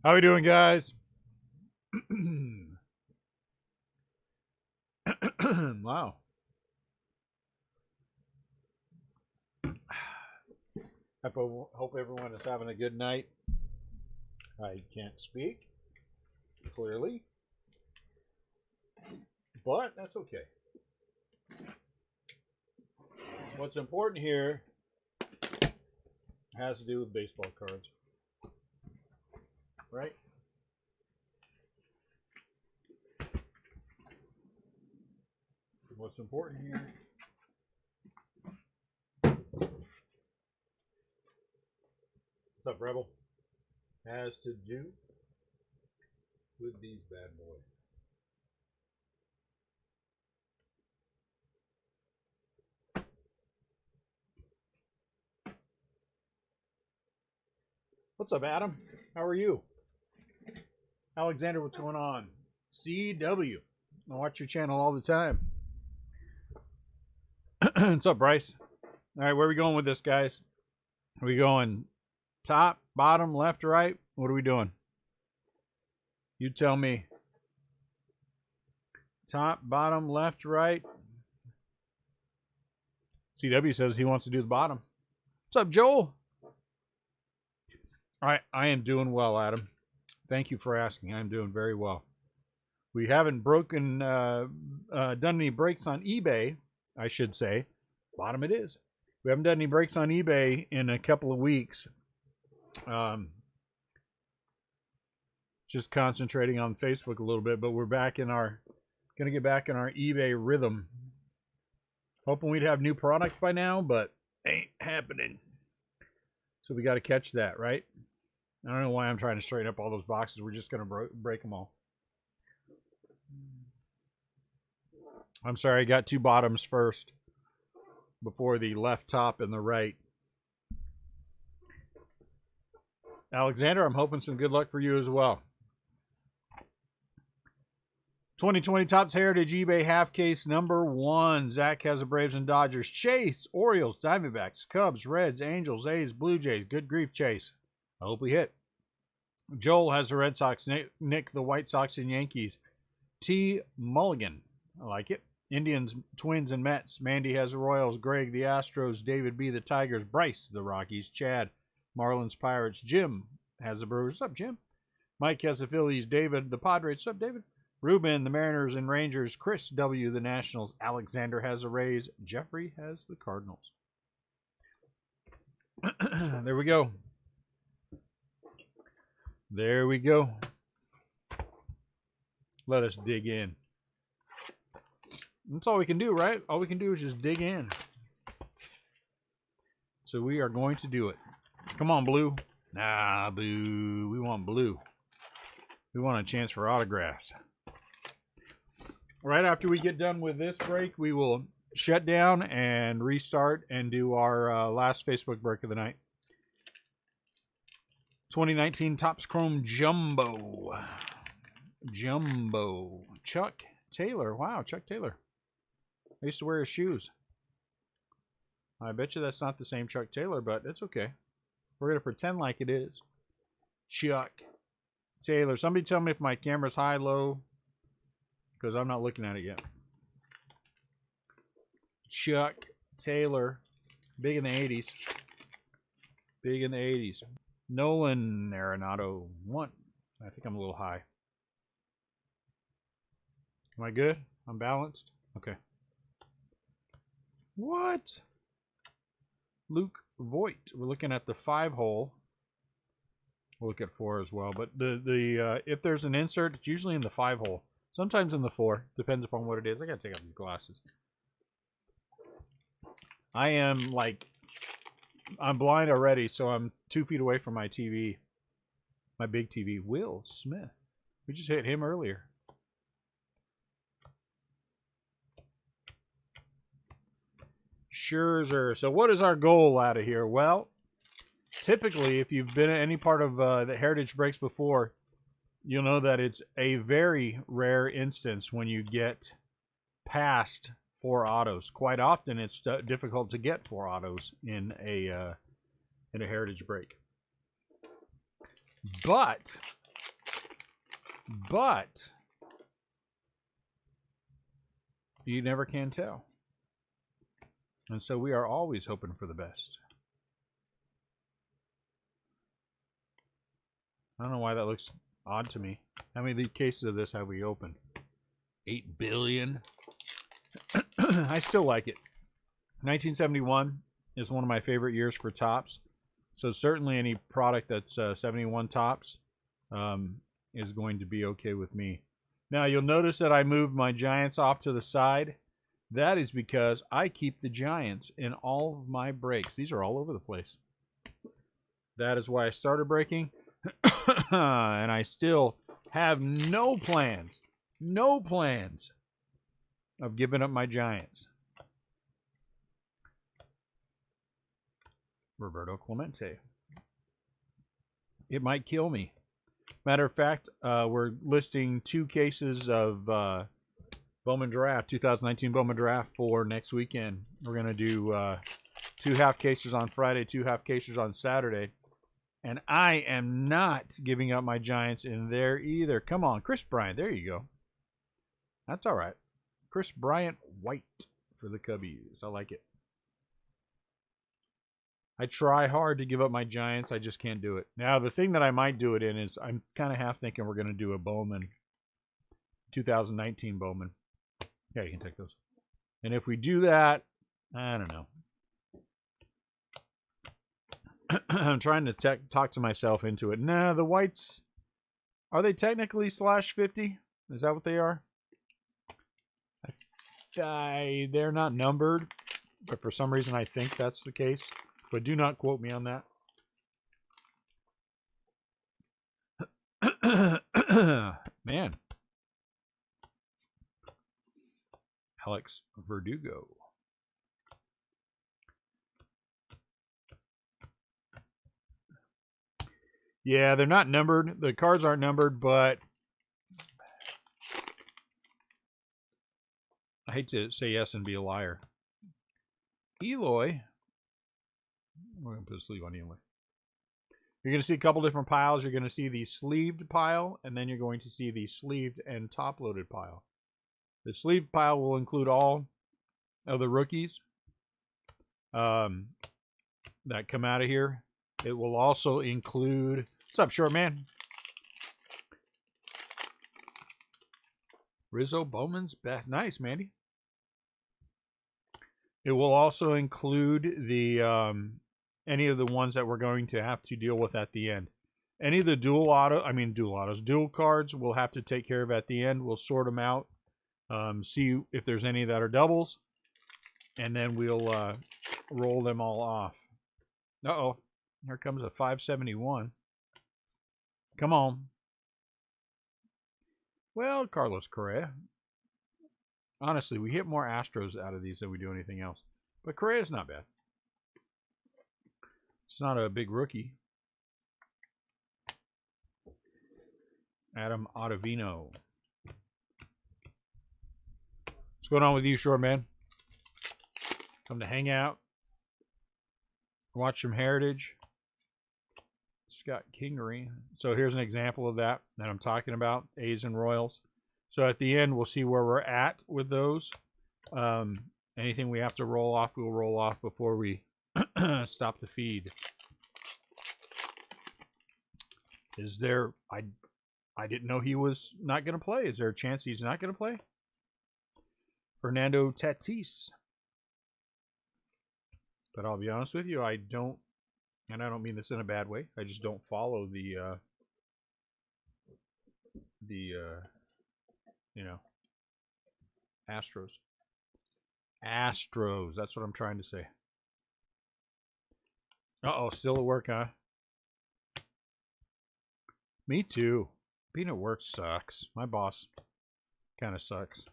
How we doing, guys? Wow. Hope everyone is having a good night. I can't speak clearly, but that's okay. What's important here has to do with baseball cards, right? What's important here what's up, Rebel? Has to do with these bad boys. What's up, Adam? How are you? Alexander, what's going on? CW. I watch your channel all the time. What's up, Bryce? All right, where are we going with this, guys? Are we going top, bottom, left, right? What are we doing? You tell me. Top, bottom, left, right. CW says he wants to do the bottom. What's up, Joel? All right, I am doing well, Adam. Thank you for asking. I'm doing very well. We haven't done any breaks on eBay, I should say. Bottom it is. We haven't done any breaks on eBay in a couple of weeks. Just concentrating on Facebook a little bit, but we're back in our, gonna get back in our eBay rhythm. Hoping we'd have new product by now, but ain't happening. So we got to catch that, right? I don't know why I'm trying to straighten up all those boxes. We're just gonna break them all. I'm sorry, I got two bottoms first before the left top and the right. Alexander, I'm hoping some good luck for you as well. 2020 Topps Heritage eBay half case number 1. Zach has the Braves and Dodgers. Chase, Orioles, Diamondbacks, Cubs, Reds, Angels, A's, Blue Jays. Good grief, Chase. I hope we hit. Joel has the Red Sox. Nick, the White Sox and Yankees. T. Mulligan. I like it. Indians, Twins, and Mets. Mandy has the Royals. Greg, the Astros. David B., the Tigers. Bryce, the Rockies. Chad, Marlins, Pirates. Jim has the Brewers. What's up, Jim? Mike has the Phillies. David, the Padres. What's up, David? Ruben, the Mariners and Rangers. Chris W., the Nationals. Alexander has the Rays. Jeffrey has the Cardinals. There we go. There we go. Let us dig in. That's all we can do, right? All we can do is just dig in. So we are going to do it. Come on, blue. Nah, boo. We want blue. We want a chance for autographs. Right after we get done with this break, we will shut down and restart and do our last Facebook break of the night. 2019 Topps Chrome Jumbo. Jumbo. Chuck Taylor. Wow, Chuck Taylor. I used to wear his shoes. I bet you that's not the same Chuck Taylor, but it's okay. We're going to pretend like it is. Chuck Taylor. Somebody tell me if my camera's high, low, because I'm not looking at it yet. Chuck Taylor. Big in the 80s. Big in the 80s. Nolan Arenado. 1. I think I'm a little high. Am I good? I'm balanced? Okay. What? Luke Voigt. We're looking at the 5-hole. We'll look at 4 as well. But if there's an insert, it's usually in the 5-hole. Sometimes in the 4. Depends upon what it is. I gotta take off these glasses. I am like, I'm blind already, so I'm 2 feet away from my TV. My big TV. Will Smith. We just hit him earlier. Scherzer. So what is our goal out of here? Well, typically, if you've been at any part of the Heritage Breaks before, you'll know that it's a very rare instance when you get past 4 autos. Quite often, it's difficult to get 4 autos in a Heritage Break. But But you never can tell. And so we are always hoping for the best. I don't know why that looks odd to me. How many cases of this have we opened? 8 billion. I still like it. 1971 is one of my favorite years for tops. So certainly any product that's 71 tops is going to be okay with me. Now you'll notice that I moved my Giants off to the side. That is because I keep the Giants in all of my breaks. These are all over the place. That is why I started breaking. And I still have no plans of giving up my Giants. Roberto Clemente. It might kill me. Matter of fact, we're listing 2 cases of Bowman Draft, 2019 Bowman Draft for next weekend. We're going to do 2 half cases on Friday, 2 half cases on Saturday. And I am not giving up my Giants in there either. Come on, Chris Bryant. There you go. That's all right. Chris Bryant white for the Cubbies. I like it. I try hard to give up my Giants. I just can't do it. Now, the thing that I might do it in is I'm kind of half thinking we're going to do a Bowman, 2019 Bowman. Yeah, you can take those. And if we do that, I don't know. I'm trying to talk to myself into it. Nah, the whites, are they technically /50? Is that what they are? They're not numbered, but for some reason I think that's the case. But do not quote me on that. Man. Alex Verdugo. Yeah, they're not numbered. The cards aren't numbered, but I hate to say yes and be a liar. Eloy. We're going to put a sleeve on Eloy. You're going to see a couple different piles. You're going to see the sleeved pile, and then you're going to see the sleeved and top-loaded pile. The sleeved pile will include all of the rookies that come out of here. It will also include... What's up, short man? Rizzo Bowman's best. Nice, Mandy. It will also include the any of the ones that we're going to have to deal with at the end. Any of the dual cards we'll have to take care of at the end. We'll sort them out, see if there's any that are doubles, and then we'll roll them all off. Uh-oh. Here comes a 571. Come on. Well, Carlos Correa. Honestly, we hit more Astros out of these than we do anything else. But Correa's not bad. It's not a big rookie. Adam Ottavino. What's going on with you, short man? Come to hang out. Watch some Heritage. Scott Kingery. So here's an example of that I'm talking about. A's and Royals. So at the end, we'll see where we're at with those. Anything we have to roll off, we'll roll off before we stop the feed. Is there... I didn't know he was not going to play. Is there a chance he's not going to play? Fernando Tatis. But I'll be honest with you, I don't, and I don't mean this in a bad way, I just don't follow the Astros. Astros, that's what I'm trying to say. Uh-oh, still at work, huh? Me too. Being at work sucks. My boss kind of sucks.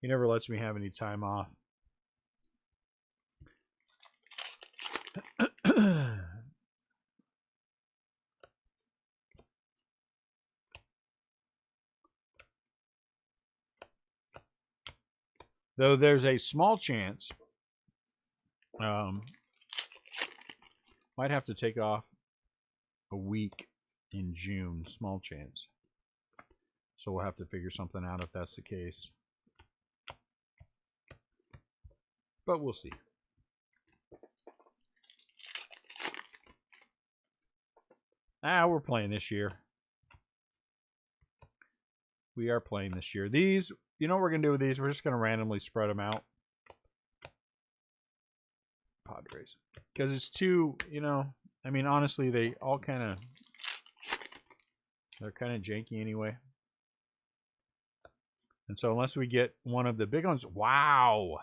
He never lets me have any time off. Though there's a small chance, might have to take off a week in June. Small chance. So we'll have to figure something out if that's the case. But we'll see. We're playing this year. We are playing this year. These, you know what we're going to do with these? We're just going to randomly spread them out. Padres. Because it's too, you know, I mean, honestly, they all kind of, they're kind of janky anyway. And so unless we get one of the big ones, wow.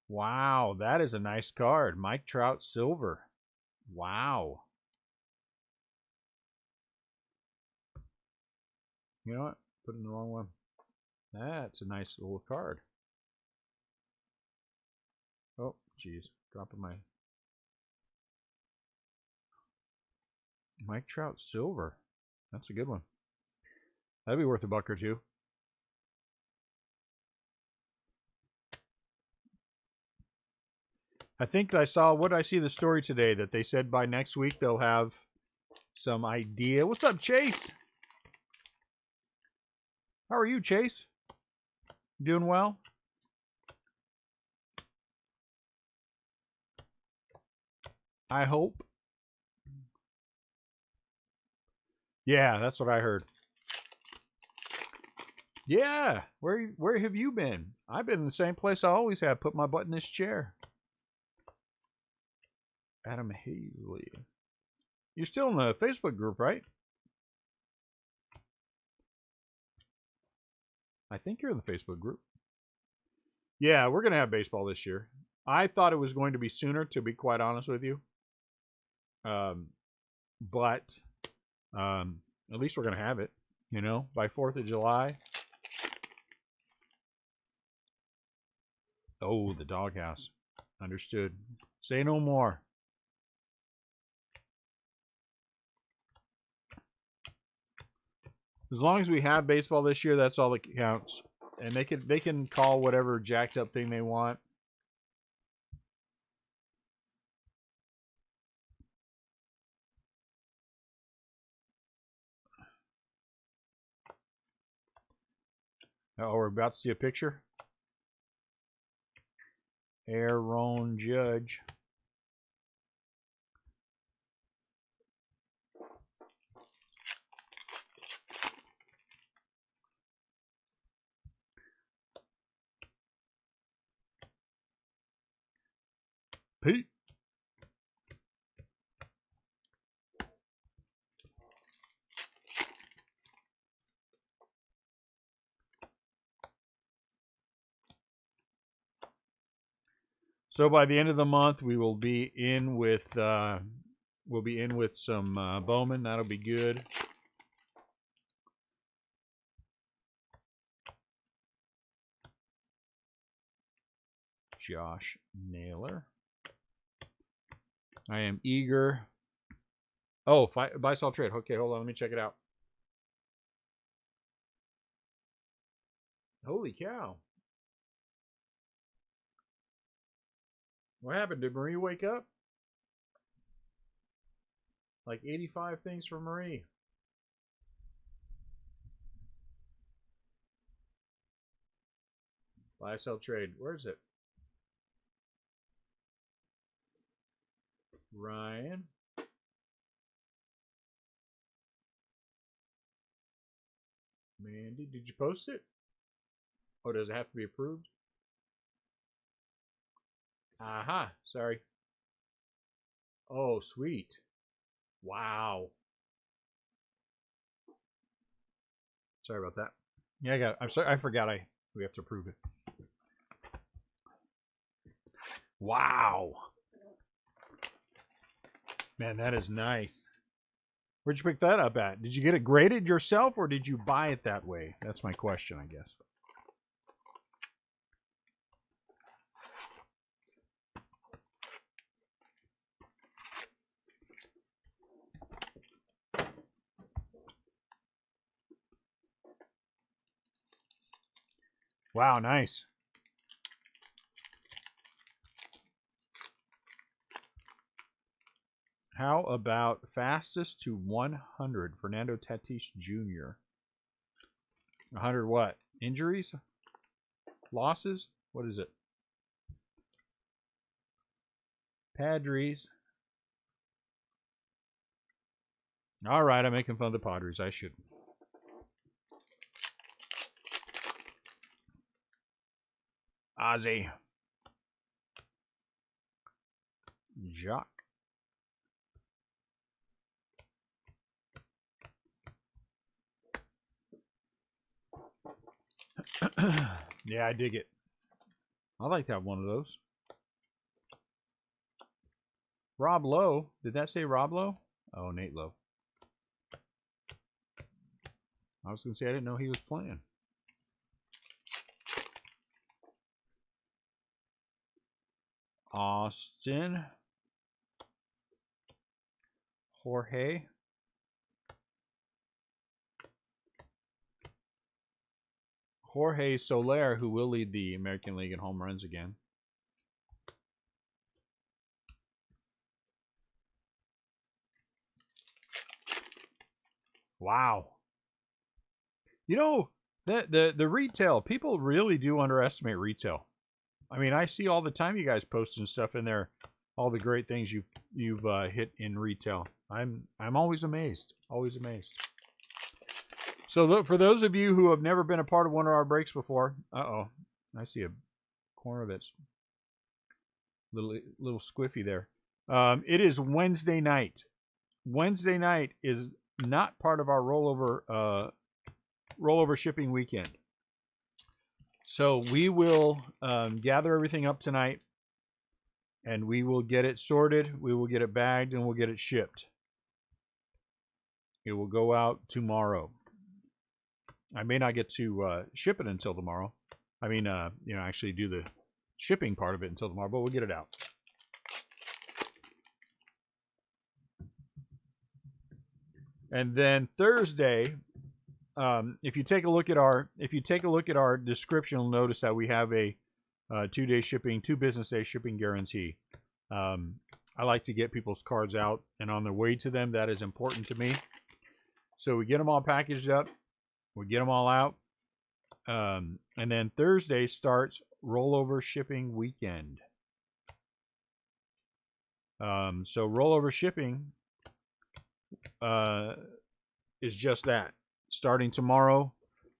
Wow, that is a nice card. Mike Trout Silver. Wow. You know what? Put in the wrong one. That's a nice little card. Oh, geez. Dropping my... Mike Trout Silver. That's a good one. That'd be worth $1 or $2. I think I saw, what did I see the story today? That they said by next week they'll have some idea. What's up, Chase? How are you, Chase? Doing well? I hope. Yeah, that's what I heard. Yeah, where have you been? I've been in the same place I always have. Put my butt in this chair. Adam Hazley. You're still in the Facebook group, right? I think you're in the Facebook group. Yeah, we're going to have baseball this year. I thought it was going to be sooner, to be quite honest with you. But at least we're going to have it, you know, by 4th of July. Oh, the doghouse. Understood. Say no more. As long as we have baseball this year, that's all that counts. And they can call whatever jacked up thing they want. Oh, we're about to see a picture. Aaron Judge. Pete. So by the end of the month, we will be in with some Bowman. That'll be good. Josh Naylor. I am eager. Oh, buy, sell, trade. Okay, hold on. Let me check it out. Holy cow. What happened? Did Marie wake up? Like 85 things for Marie. Buy, sell, trade. Where is it? Ryan. Mandy, did you post it? Oh, does it have to be approved? Aha, sorry. Oh, sweet. Wow. Sorry about that. Yeah, I'm sorry. I forgot we have to approve it. Wow. Man, that is nice. Where'd you pick that up at? Did you get it graded yourself or did you buy it that way? That's my question, I guess. Wow, nice. How about fastest to 100? Fernando Tatis Jr. 100 what? Injuries? Losses? What is it? Padres. All right, I'm making fun of the Padres. I shouldn't. Ozzy. Jock. Yeah, I dig it. I'd like to have one of those. Rob Lowe. Did that say Rob Lowe? Oh, Nate Lowe. I was going to say I didn't know he was playing. Austin. Jorge. Jorge Soler, who will lead the American League in home runs again. Wow. You know, the retail, people really do underestimate retail. I mean, I see all the time you guys posting stuff in there, all the great things you've hit in retail. I'm always amazed. Always amazed. So look, for those of you who have never been a part of one of our breaks before, I see a corner of its little squiffy there. It is Wednesday night. Wednesday night is not part of our rollover shipping weekend. So we will gather everything up tonight, and we will get it sorted. We will get it bagged, and we'll get it shipped. It will go out tomorrow. I may not get to ship it until tomorrow. I mean, actually do the shipping part of it until tomorrow, but we'll get it out. And then Thursday, if you take a look at our description, you'll notice that we have a 2-day shipping, 2 business day shipping guarantee. I like to get people's cards out and on their way to them. That is important to me. So we get them all packaged up. We get them all out. And then Thursday starts rollover shipping weekend. So rollover shipping is just that. Starting tomorrow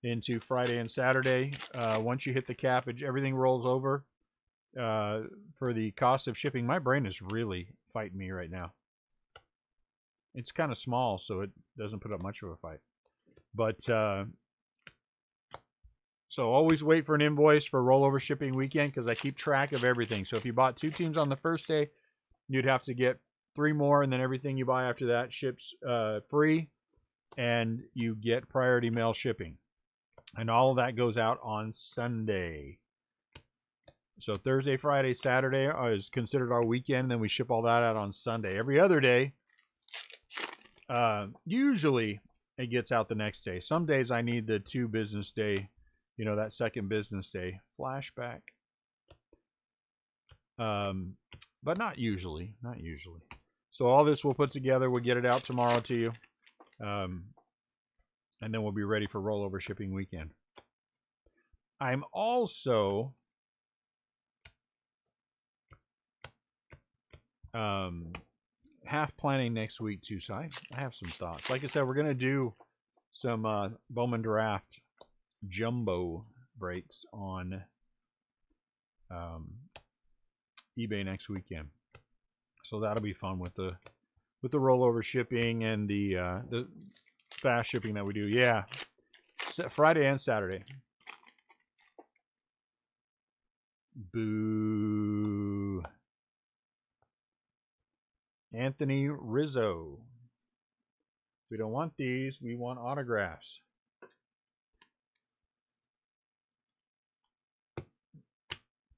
into Friday and Saturday. Once you hit the cap, everything rolls over. For the cost of shipping, my brain is really fighting me right now. It's kind of small, so it doesn't put up much of a fight. But so always wait for an invoice for rollover shipping weekend, because I keep track of everything. So if you bought 2 teams on the first day, you'd have to get 3 more, and then everything you buy after that ships free, and you get priority mail shipping. And all of that goes out on Sunday. So Thursday, Friday, Saturday is considered our weekend, and then we ship all that out on Sunday. Every other day, usually it gets out the next day. Some days I need the 2 business day, that second business day. Flashback. But not usually. Not usually. So all this we'll put together. We'll get it out tomorrow to you. And then we'll be ready for rollover shipping weekend. I'm also half planning next week too, so I have some thoughts. Like I said, we're going to do some Bowman Draft jumbo breaks on eBay next weekend. So that'll be fun with the rollover shipping and the fast shipping that we do. Yeah, Friday and Saturday. Boo. Anthony Rizzo. We don't want these. We want autographs.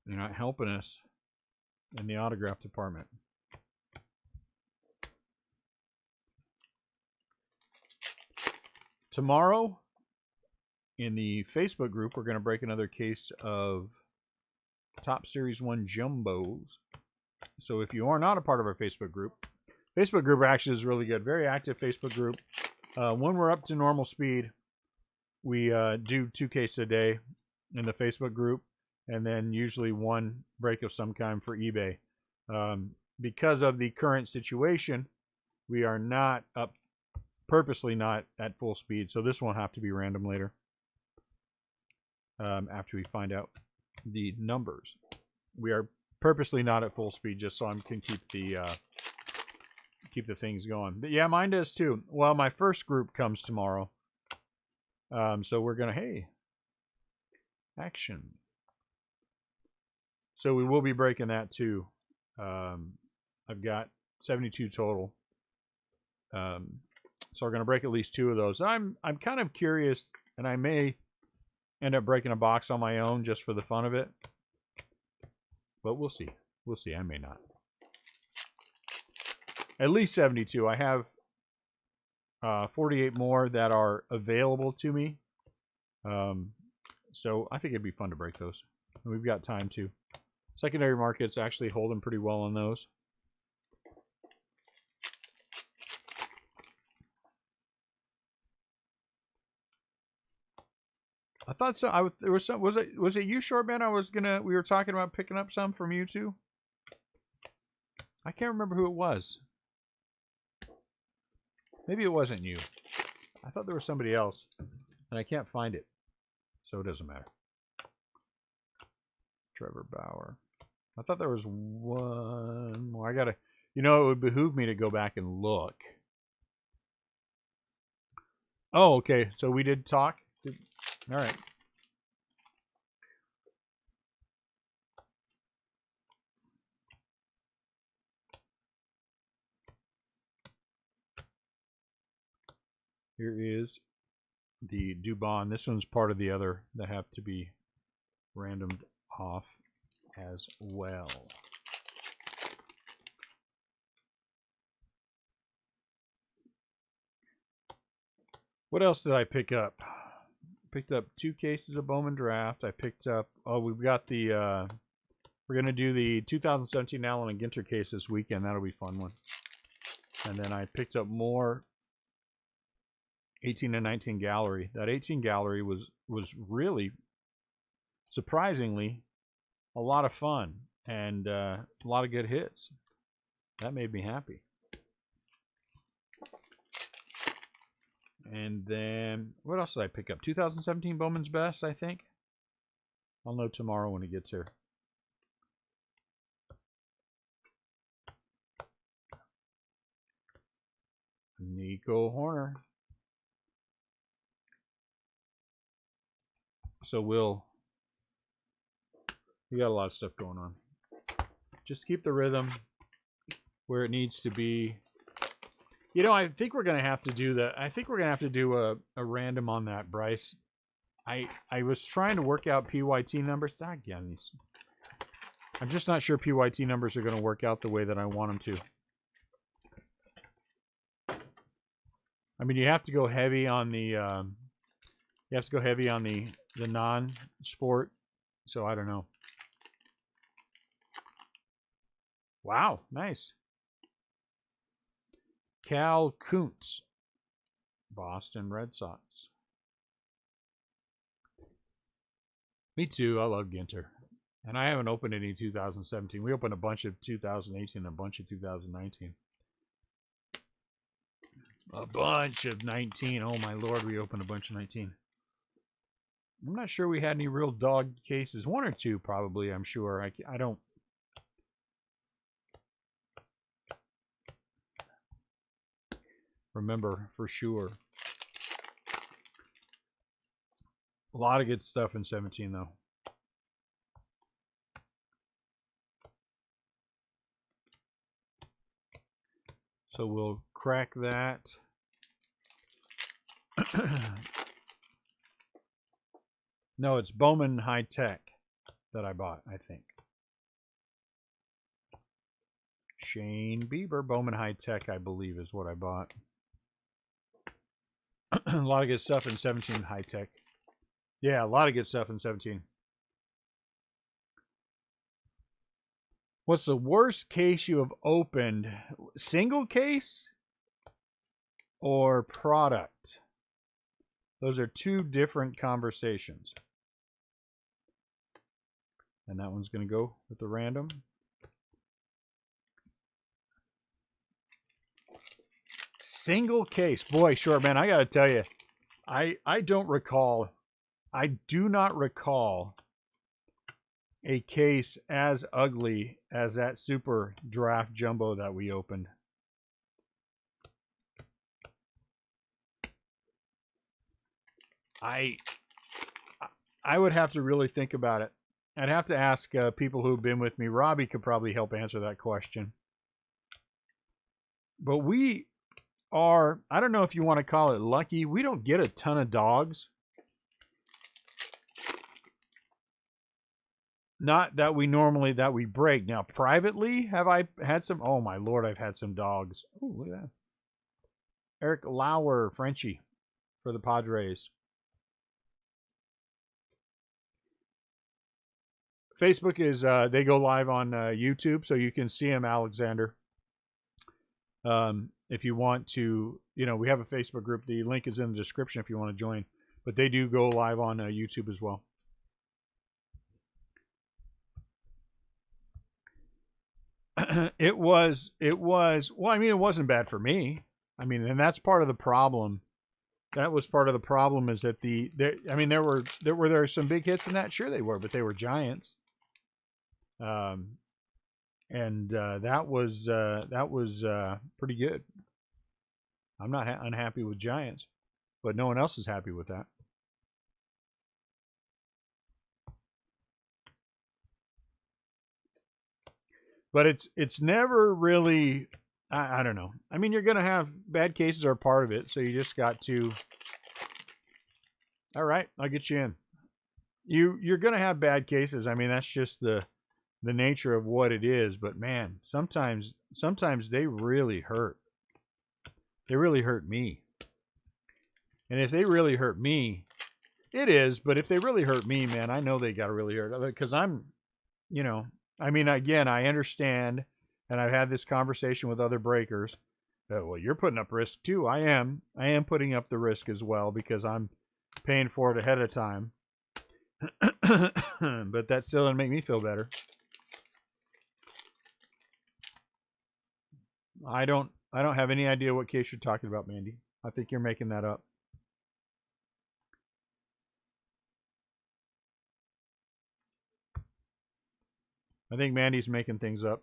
You're not helping us in the autograph department. Tomorrow, in the Facebook group, we're going to break another case of Top Series 1 Jumbos. So if you are not a part of our Facebook group, Facebook group actually is really good. Very active Facebook group. When we're up to normal speed, we do 2 cases a day in the Facebook group, and then usually 1 break of some kind for eBay. Because of the current situation, we are not up, purposely not at full speed, so this won't have to be random later. After we find out the numbers, we are purposely not at full speed just so I can keep the things going. But yeah, mine does too. Well, my first group comes tomorrow, so we're gonna action. So we will be breaking that too. I've got 72 total. So we're gonna break at least 2 of those. I'm kind of curious, and I may end up breaking a box on my own just for the fun of it. But we'll see. We'll see. I may not. At least 72. I have 48 more that are available to me. So I think it'd be fun to break those. And we've got time too. Secondary market's actually holding pretty well on those. I thought so. There was some. Was it you, Shortman? We were talking about picking up some from you too. I can't remember who it was. Maybe it wasn't you. I thought there was somebody else, and I can't find it, so it doesn't matter. Trevor Bauer. I thought there was one more. I gotta. You know, it would behoove me to go back and look. Oh, okay. So we did talk. All right. Here is the Dubon. This one's part of the other that have to be randomed off as well. What else did I pick up? Picked up 2 cases of Bowman Draft. I picked up, oh, we've got the, we're going to do the 2017 Allen and Ginter case this weekend. That'll be a fun one. And then I picked up more 18 and 19 gallery. That 18 gallery was really, surprisingly, a lot of fun and a lot of good hits. That made me happy. And then, what else did I pick up? 2017 Bowman's Best, I think. I'll know tomorrow when it gets here. Nico Horner. So we got a lot of stuff going on. Just keep the rhythm where it needs to be. You know, I think we're gonna have to do that. I think we're gonna have to do a random on that, Bryce. I was trying to work out PYT numbers. Again, I'm just not sure PYT numbers are gonna work out the way that I want them to. I mean, you have to go heavy on the the non-sport. So I don't know. Wow, nice. Cal Kuntz, Boston Red Sox. Me too. I love Ginter. And I haven't opened any 2017. We opened a bunch of 2018 and a bunch of 2019. A bunch of 19. Oh, my Lord, we opened a bunch of 19. I'm not sure we had any real dog cases. 1 or 2, probably, I'm sure. I don't... remember for sure. A lot of good stuff in 17 though. So we'll crack that. No, it's Bowman High Tech that I bought, I think. Shane Bieber, Bowman High Tech, I believe, is what I bought. A lot of good stuff in 17 High Tech. Yeah, a lot of good stuff in 17. What's the worst case you have opened? Single case or product? Those are two different conversations. And that one's going to go with the random. Single case. Boy, Short Man, I got to tell you, I do not recall a case as ugly as that Super Draft Jumbo that we opened. I would have to really think about it. I'd have to ask people who've been with me. Robbie could probably help answer that question. But we are, I don't know if you want to call it lucky. We don't get a ton of dogs. Not that we normally, that we break. Now, privately, have I had some? Oh, my Lord, I've had some dogs. Oh, look at that. Eric Lauer, Frenchie, for the Padres. Facebook is, they go live on YouTube, so you can see him, Alexander. If you want to, we have a Facebook group. The link is in the description if you want to join. But they do go live on YouTube as well. It was, well, I mean, it wasn't bad for me. I mean, and that's part of the problem. That was part of the problem is that there were some big hits in that. Sure they were, but they were giants. And that was pretty good. I'm not unhappy with giants, but no one else is happy with that. But it's never really, I don't know. I mean, you're going to have bad cases are part of it. So you just got to, all right, I'll get you in. You're going to have bad cases. I mean, that's just the nature of what it is. But man, sometimes they really hurt. They really hurt me. And if they really hurt me, it is. But if they really hurt me, man, I know they got to really hurt. Because I'm, I mean, again, I understand, and I've had this conversation with other breakers. Well, you're putting up risk too. I am putting up the risk as well because I'm paying for it ahead of time. But that still doesn't make me feel better. I don't have any idea what case you're talking about, Mandy. I think you're making that up. I think Mandy's making things up.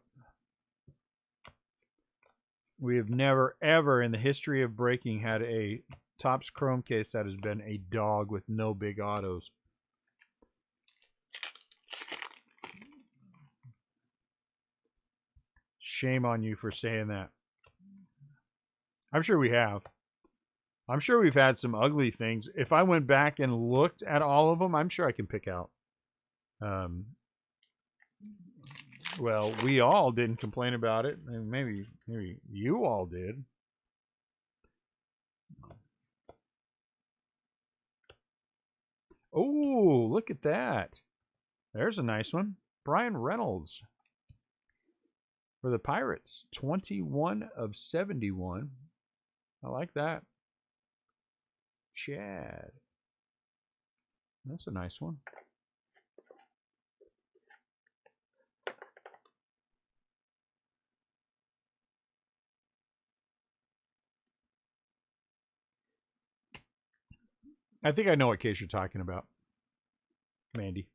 We have never, ever in the history of breaking had a Topps Chrome case that has been a dog with no big autos. Shame on you for saying that. I'm sure we have. I'm sure we've had some ugly things. If I went back and looked at all of them, I'm sure I can pick out. Well, we all didn't complain about it, and maybe you all did. Oh, look at that. There's a nice one. Brian Reynolds for the Pirates. 21 of 71. I like that. Chad. That's a nice one. I think I know what case you're talking about, Mandy.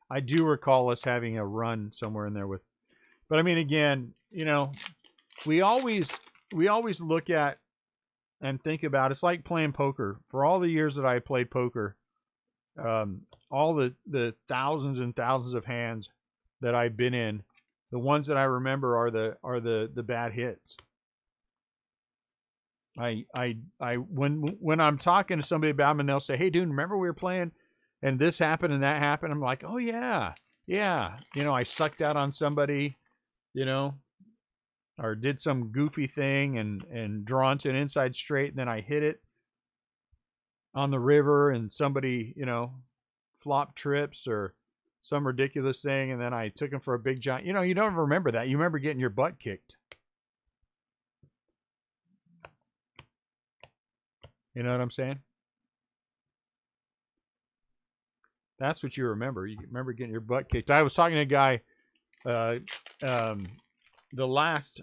I do recall us having a run somewhere in there with, but I mean, again, we always look at and think about, it's like playing poker. For all the years that I played poker, all the thousands and thousands of hands that I've been in, the ones that I remember are the bad hits. When I'm talking to somebody about them and they'll say, "Hey, dude, remember we were playing and this happened and that happened?" I'm like, "Oh yeah. I sucked out on somebody, or did some goofy thing and drawn to an inside straight, and then I hit it on the river and somebody, flop trips or some ridiculous thing, and then I took him for a big giant. You know, you don't remember that. You remember getting your butt kicked. You know what I'm saying? That's what you remember. You remember getting your butt kicked. I was talking to a guy the last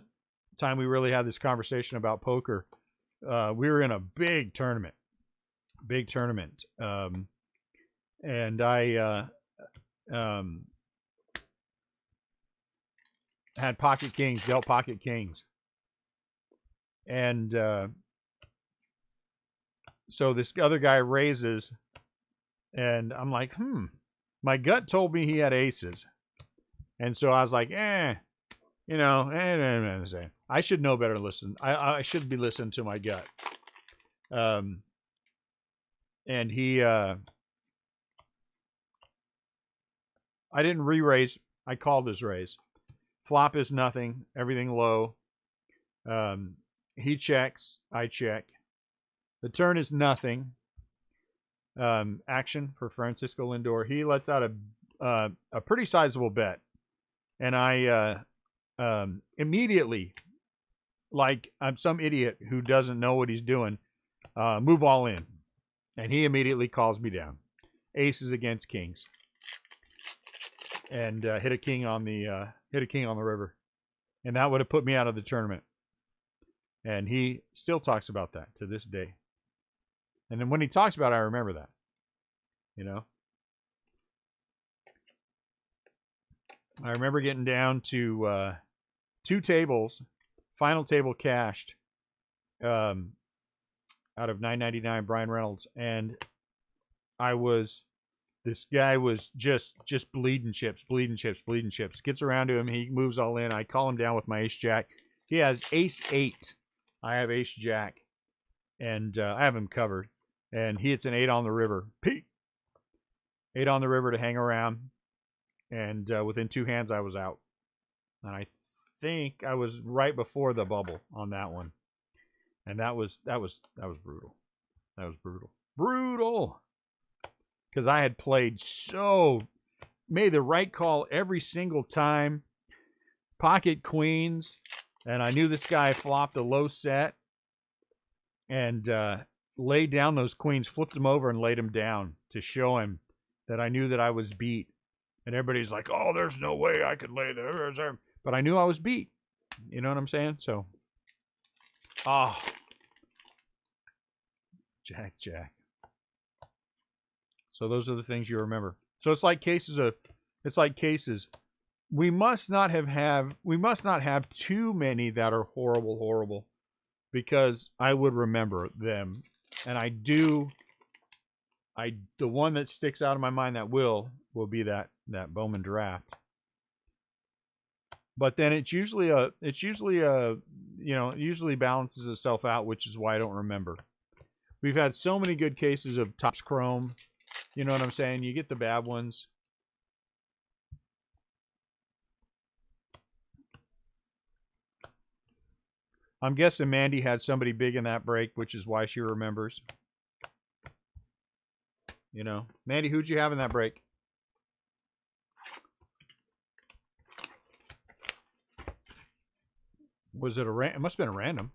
time we really had this conversation about poker. We were in a big tournament. And I had pocket kings, dealt pocket kings. And so this other guy raises, and I'm like, my gut told me he had aces. And so I was like, you know, I should know better to listen. I should be listening to my gut. And he, I didn't re-raise. I called his raise. Flop is nothing. Everything low. He checks. I check. The turn is nothing. Action for Francisco Lindor. He lets out a pretty sizable bet. And I immediately, like I'm some idiot who doesn't know what he's doing, move all in. And he immediately calls me down. Aces against kings. And hit a king on the river. And that would have put me out of the tournament. And he still talks about that to this day. And then when he talks about it, I remember that. You know? I remember getting down to 2 tables, final table cashed, out of $9.99, Brian Reynolds, and this guy was just bleeding chips. Gets around to him, he moves all in. I call him down with my ace jack. He has ace 8. I have ace jack, and I have him covered. And he hits an 8 on the river. Pete, 8 on the river to hang around. And within 2 hands, I was out. And I think I was right before the bubble on that one. And that was brutal. That was brutal. Because I had made the right call every single time. Pocket queens. And I knew this guy flopped a low set. And laid down those queens, flipped them over and laid them down to show him that I knew that I was beat. And everybody's like, oh, there's no way I could lay there. But I knew I was beat. You know what I'm saying? So, Jack. So those are the things you remember. So it's like cases. We must not have too many that are horrible, because I would remember them. And the one that sticks out of my mind that will be that Bowman draft. But then it usually balances itself out, which is why I don't remember. We've had so many good cases of Topps Chrome. You know what I'm saying? You get the bad ones. I'm guessing Mandy had somebody big in that break, which is why she remembers. You know, Mandy, who'd you have in that break? Was it it must have been a random.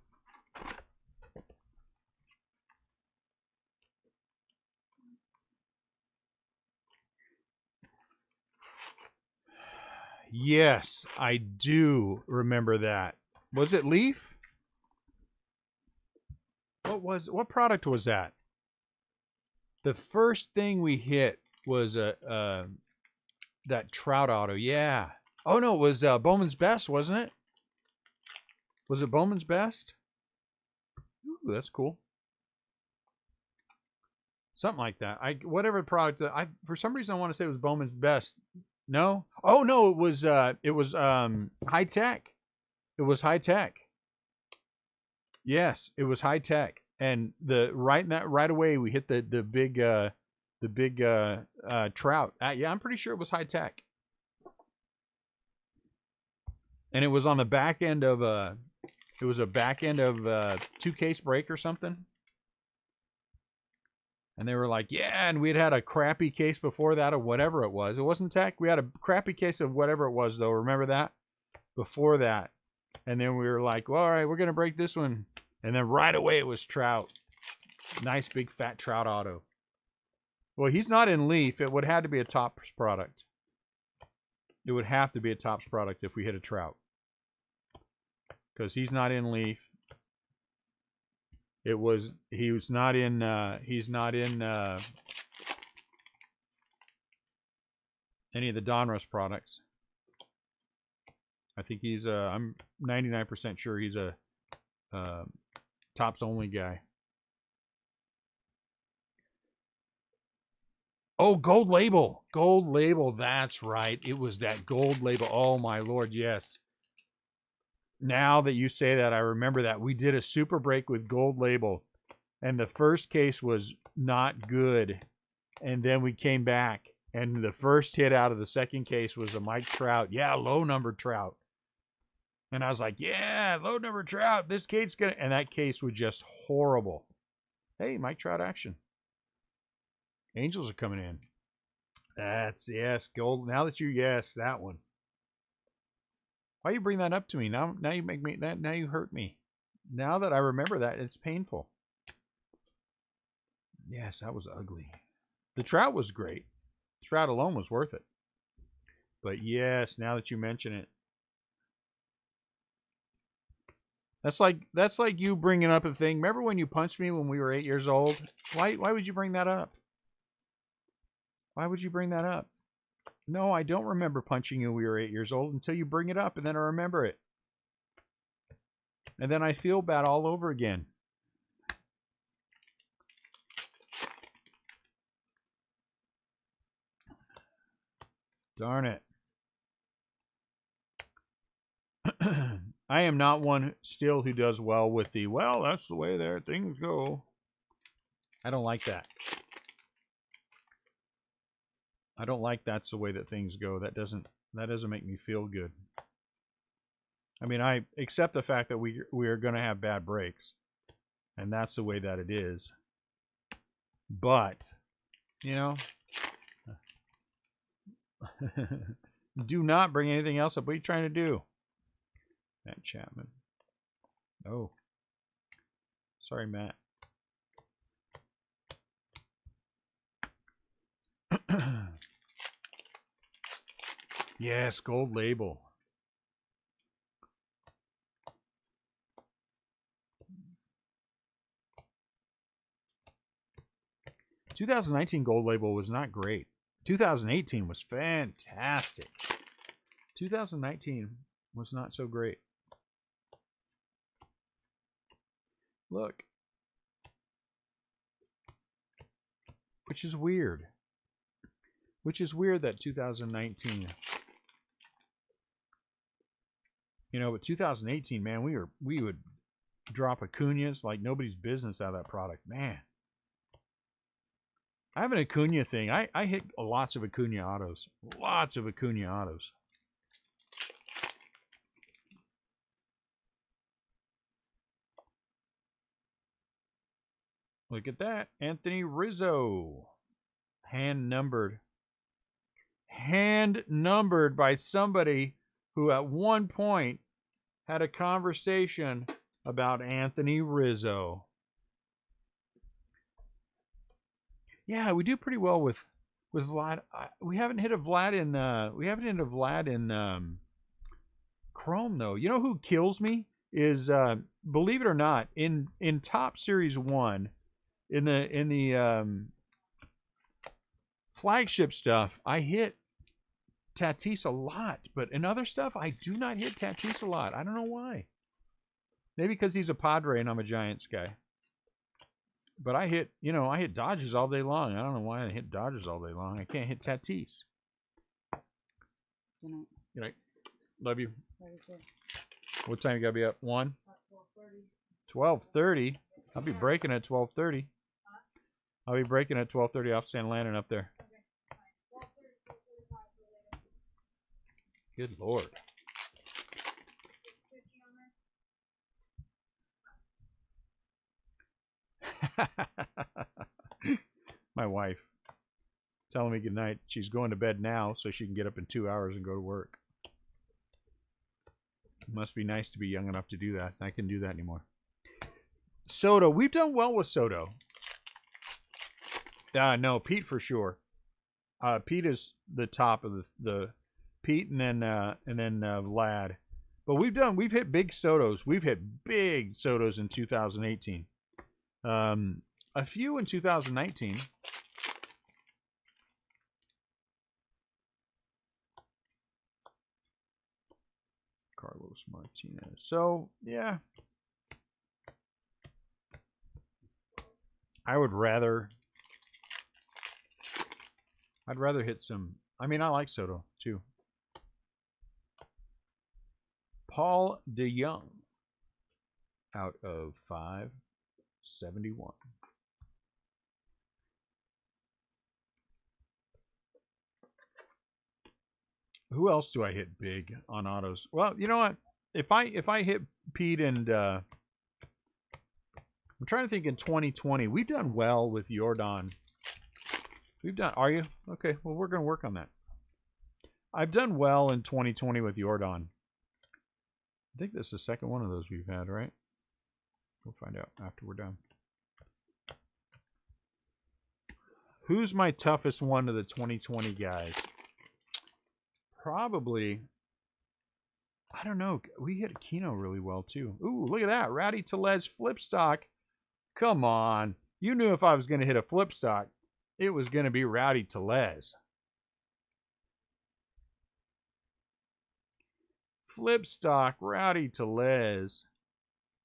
Yes, I do remember that. Was it Leaf? What product was that? The first thing we hit was that Trout auto. Yeah. Oh no, it was Bowman's Best, wasn't it? Was it Bowman's Best? Ooh, that's cool. Something like that. Whatever product for some reason I want to say it was Bowman's Best. No? Oh no, it was High Tech. It was High Tech. Yes, it was High Tech. And right away we hit the big Trout. Yeah, I'm pretty sure it was High Tech. And it was on the back end of a 2-case break or something. And they were like, yeah, and we'd had a crappy case before that of whatever it was. It wasn't tech. We had a crappy case of whatever it was, though. Remember that? Before that. And then we were like, well, all right, we're going to break this one. And then right away it was Trout. Nice big fat Trout auto. Well, he's not in Leaf. It would have to be a Topps product. It would have to be a Topps product if we hit a Trout. Because he's not in Leaf. He was not in any of the Donruss products. I think he's I'm 99% sure he's a Topps only guy. Oh, Gold Label. Gold Label, that's right. It was that Gold Label. Oh my Lord, yes. Now that you say that, I remember that. We did a super break with Gold Label, and the first case was not good. And then we came back, and the first hit out of the second case was a Mike Trout. Yeah, low-numbered Trout. And I was like, yeah, low-numbered Trout. This case gonna... And that case was just horrible. Hey, Mike Trout action. Angels are coming in. That's, yes, gold. Now that you, yes, that one. Why you bring that up to me? Now you make me, now you hurt me. Now that I remember that, it's painful. Yes, that was ugly. The Trout was great. The Trout alone was worth it. But yes, now that you mention it. That's like you bringing up a thing. Remember when you punched me when we were 8 years old? Why would you bring that up? Why would you bring that up? No, I don't remember punching you when we were 8 years old until you bring it up, and then I remember it. And then I feel bad all over again. Darn it. I am not one still who does well with the, well, that's the way there things go. I don't like that. I don't like that's the way that things go. That doesn't make me feel good. I mean, I accept the fact that we are going to have bad breaks, and that's the way that it is. But, you know, do not bring anything else up. What are you trying to do? Matt Chapman. Oh. Sorry, Matt. Yes, Gold Label. ...2019 Gold Label was not great. 2018 was fantastic. 2019 was not so great. Look. Which is weird. Which is weird that 2019... You know, but 2018, man, we would drop Acuñas like nobody's business out of that product. Man. I have an Acuña thing. I hit lots of Acuña autos. Lots of Acuña autos. Look at that. Anthony Rizzo. Hand numbered. Hand numbered by somebody who at one point had a conversation about Anthony Rizzo. Yeah, we do pretty well with Vlad. We haven't hit a Vlad in Chrome though. You know who kills me is believe it or not, in Top Series 1 in the flagship stuff, I hit Tatis a lot, but in other stuff, I do not hit Tatis a lot. I don't know why. Maybe because he's a Padre and I'm a Giants guy. But I hit Dodgers all day long. I don't know why I hit Dodgers all day long. I can't hit Tatis. Good night. Good night. Love you. What time you gotta be up? 1? 12:30. I'll be breaking at 12:30. I'll be breaking at 12:30 off San Landon up there. Good Lord. wife, telling me goodnight. She's going to bed now so she can get up in 2 hours and go to work. It must be nice to be young enough to do that. I couldn't do that anymore. Soto. We've done well with Soto. No, Pete for sure. Pete is the top of the Pete, and then Vlad. But we've hit big Sotos. We've hit big Sotos in 2018. A few in 2019. Carlos Martinez. So, yeah. I'd rather hit some. I mean, I like Soto too. Paul DeYoung out of 571. Who else do I hit big on autos? Well, you know what? If I hit Pete and I'm trying to think in 2020, we've done well with Jordan. Are you? Okay, well, we're going to work on that. I've done well in 2020 with Jordan. I think this is the second one of those we've had, right? We'll find out after we're done. Who's my toughest one of the 2020 guys? Probably, I don't know. We hit Keno really well, too. Ooh, look at that. Rowdy Tellez flip stock. Come on. You knew if I was going to hit a flip stock, it was going to be Rowdy Tellez. Flip stock, Rowdy Tellez.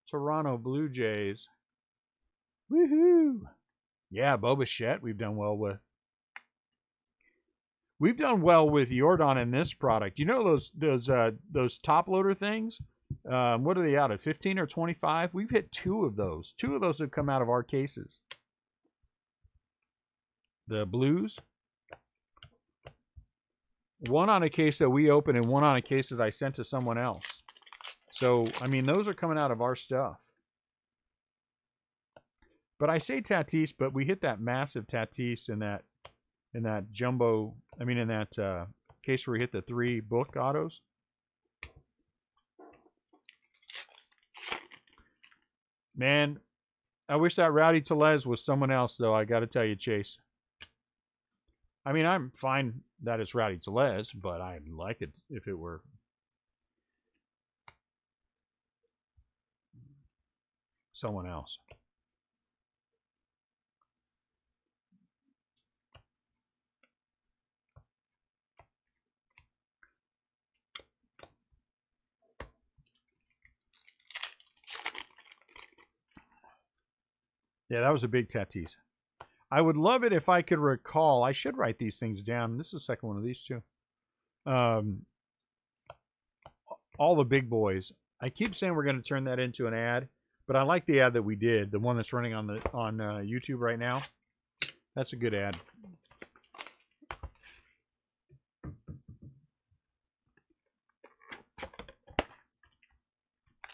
Toronto Blue Jays. Woohoo! Yeah, Bo Bichette we've done well with. We've done well with Jordan in this product. You know those top loader things? What are they out at? 15 or 25? We've hit 2 of those. 2 of those have come out of our cases. The blues. 1 on a case that we opened and 1 on a case that I sent to someone else. So, I mean, those are coming out of our stuff. But I say Tatis, but we hit that massive Tatis in that jumbo, in that case where we hit the 3 book autos. Man, I wish that Rowdy Tellez was someone else, though, I got to tell you, Chase. I mean, I'm fine that it's Rowdy Tellez, but I'd like it if it were someone else. Yeah, that was a big Tatis. I would love it if I could recall. I should write these things down. This is the second one of these too. All the big boys. I keep saying we're going to turn that into an ad, but I like the ad that we did, the one that's running on YouTube right now. That's a good ad.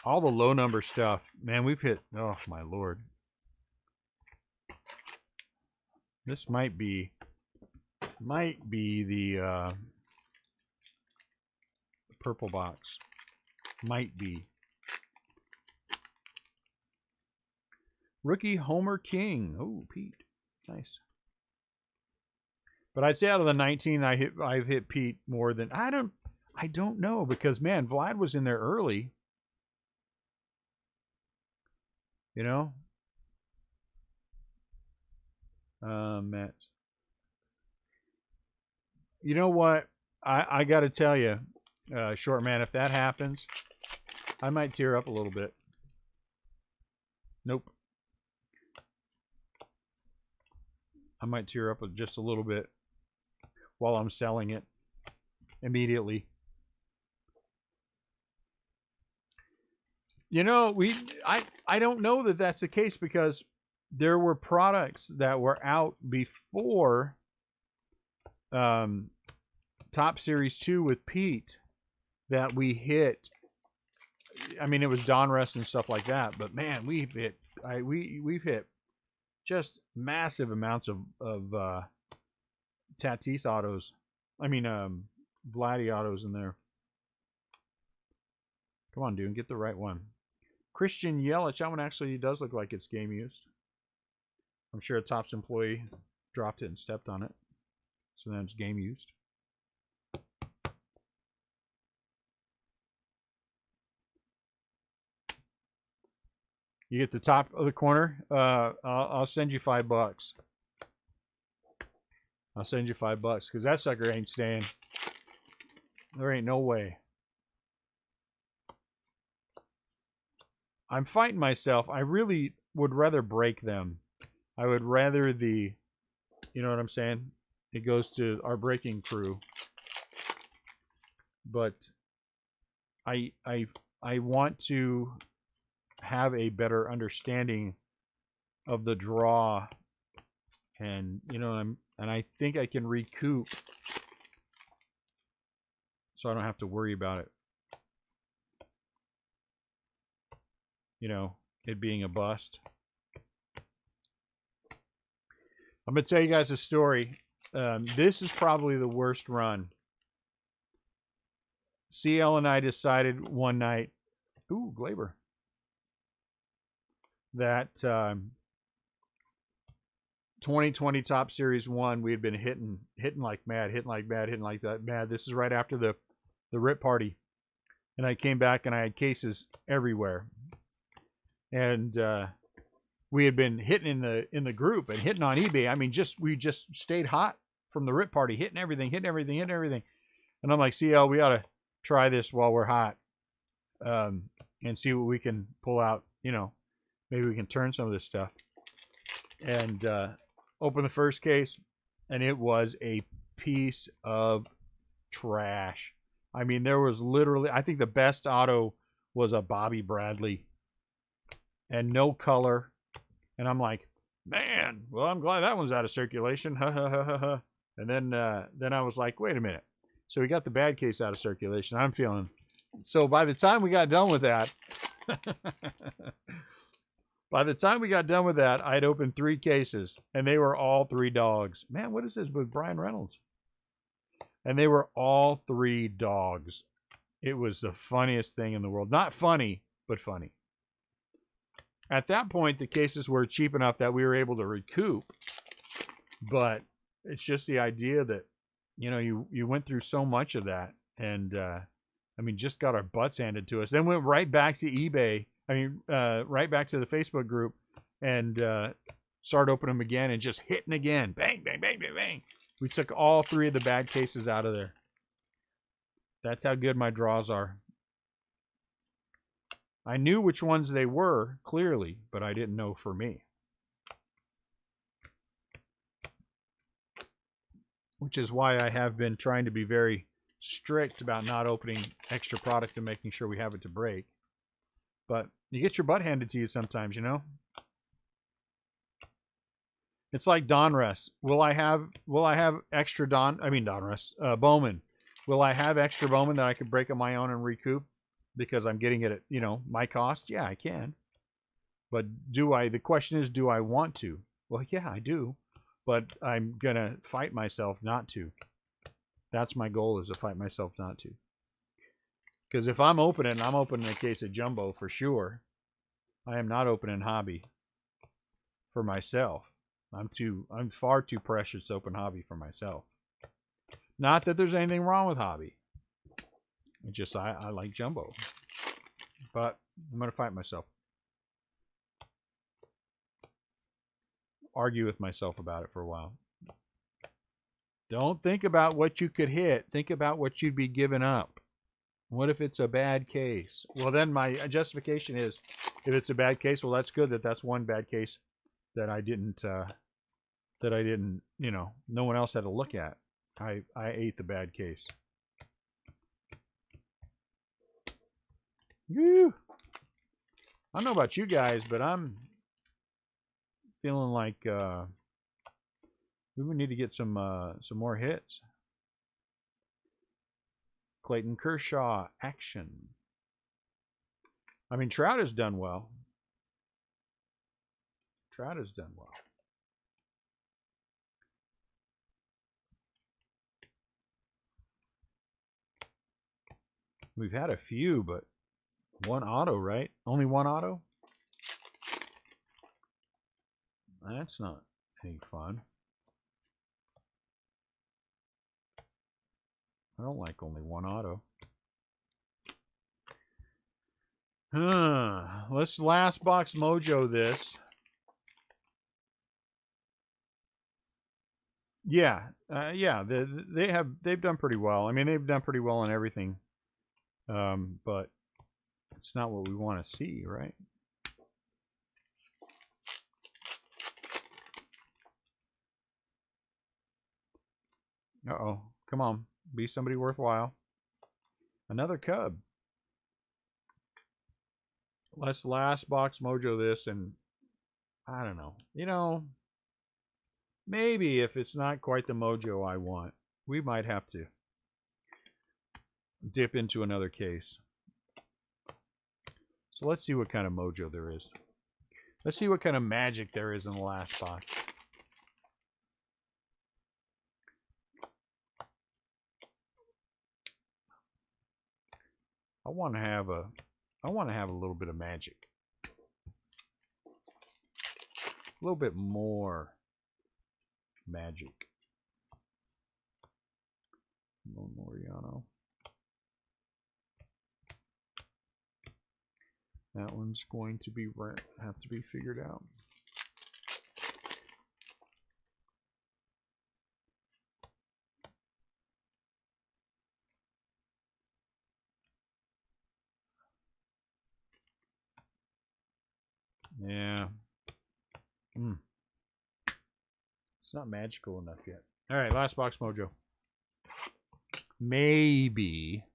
All the low number stuff, man. We've hit. Oh my lord. This might be the purple box. Might be. Rookie Homer King. Oh, Pete. Nice. But I'd say out of the 19 I've hit Pete more than I don't know, because man, Vlad was in there early. You know? Matt. You know what? I got to tell you, short man, if that happens, I might tear up a little bit. Nope. I might tear up just a little bit while I'm selling it immediately. You know, I don't know that that's the case, because there were products that were out before Top Series 2 with Pete that we hit. I mean, it was Donruss and stuff like that, but man, we've hit just massive amounts of Tatis autos. I mean, Vladdy autos in there. Come on, dude, get the right one. Christian Yelich, that one actually does look like it's game used. I'm sure a Topps employee dropped it and stepped on it. So then it's game used. You get the top of the corner. I'll send you $5. I'll send you $5 because that sucker ain't staying. There ain't no way. I'm fighting myself. I really would rather break them. I would rather the, you know what I'm saying? It goes to our breaking crew. But I want to have a better understanding of the draw, and you know, and I think I can recoup, so I don't have to worry about it. You know, it being a bust. I'm gonna tell you guys a story. This is probably the worst run. CL and I decided one night, ooh, Glaber, that 2020 Top Series 1, we had been hitting like mad, hitting like that mad. This is right after the rip party. And I came back and I had cases everywhere. And we had been hitting in the group and hitting on eBay. I mean, we just stayed hot from the rip party, hitting everything. And I'm like, CL, we ought to try this while we're hot, and see what we can pull out. You know, maybe we can turn some of this stuff. And open the first case, and it was a piece of trash. I mean, there was literally, I think the best auto was a Bobby Bradley, and no color. And I'm like, man, well, I'm glad that one's out of circulation. And then I was like, wait a minute. So we got the bad case out of circulation. I'm feeling. So by the time we got done with that, I'd opened 3 cases, and they were all 3 dogs. Man, what is this with Brian Reynolds? And they were all 3 dogs. It was the funniest thing in the world. Not funny, but funny. At that point, the cases were cheap enough that we were able to recoup. But it's just the idea that, you know, you went through so much of that, and I mean, just got our butts handed to us. Then went right back to eBay. I mean, right back to the Facebook group, and started opening them again and just hitting again. Bang, bang, bang, bang, bang. We took all 3 of the bad cases out of there. That's how good my draws are. I knew which ones they were, clearly, but I didn't know for me. Which is why I have been trying to be very strict about not opening extra product and making sure we have it to break. But you get your butt handed to you sometimes, you know? It's like Donruss. Will I have extra Donruss, Bowman. Will I have extra Bowman that I could break on my own and recoup because I'm getting it at, you know, my cost? Yeah, I can. But the question is, do I want to? Well, yeah, I do. But I'm going to fight myself not to. That's my goal, is to fight myself not to. Because if I'm opening a case of Jumbo for sure. I am not opening hobby for myself. I'm far too precious to open hobby for myself. Not that there's anything wrong with hobby. It's just I like Jumbo. But I'm going to fight myself. Argue with myself about it for a while. Don't think about what you could hit. Think about what you'd be giving up. What if it's a bad case? Well, then my justification is, if it's a bad case, well, that's good that that's one bad case that I didn't, you know, no one else had to look at. I ate the bad case. Woo! I don't know about you guys, but I'm feeling like we would need to get some more hits. Clayton Kershaw action. I mean, Trout has done well. We've had a few, but one auto, right? Only one auto? That's not any fun. I don't like only one auto. Let's last box mojo this. Yeah, yeah. They've done pretty well. I mean, they've done pretty well in everything, but it's not what we want to see, right? Uh-oh. Come on. Be somebody worthwhile. Another Cub. Let's last box mojo this, and I don't know. You know, maybe if it's not quite the mojo I want, we might have to dip into another case. So let's see what kind of mojo there is. Let's see what kind of magic there is in the last box. I want to have a little bit of magic. A little bit more magic. Moriano. That one's going to be have to be figured out. Yeah. It's not magical enough yet. All right, last box mojo. Maybe.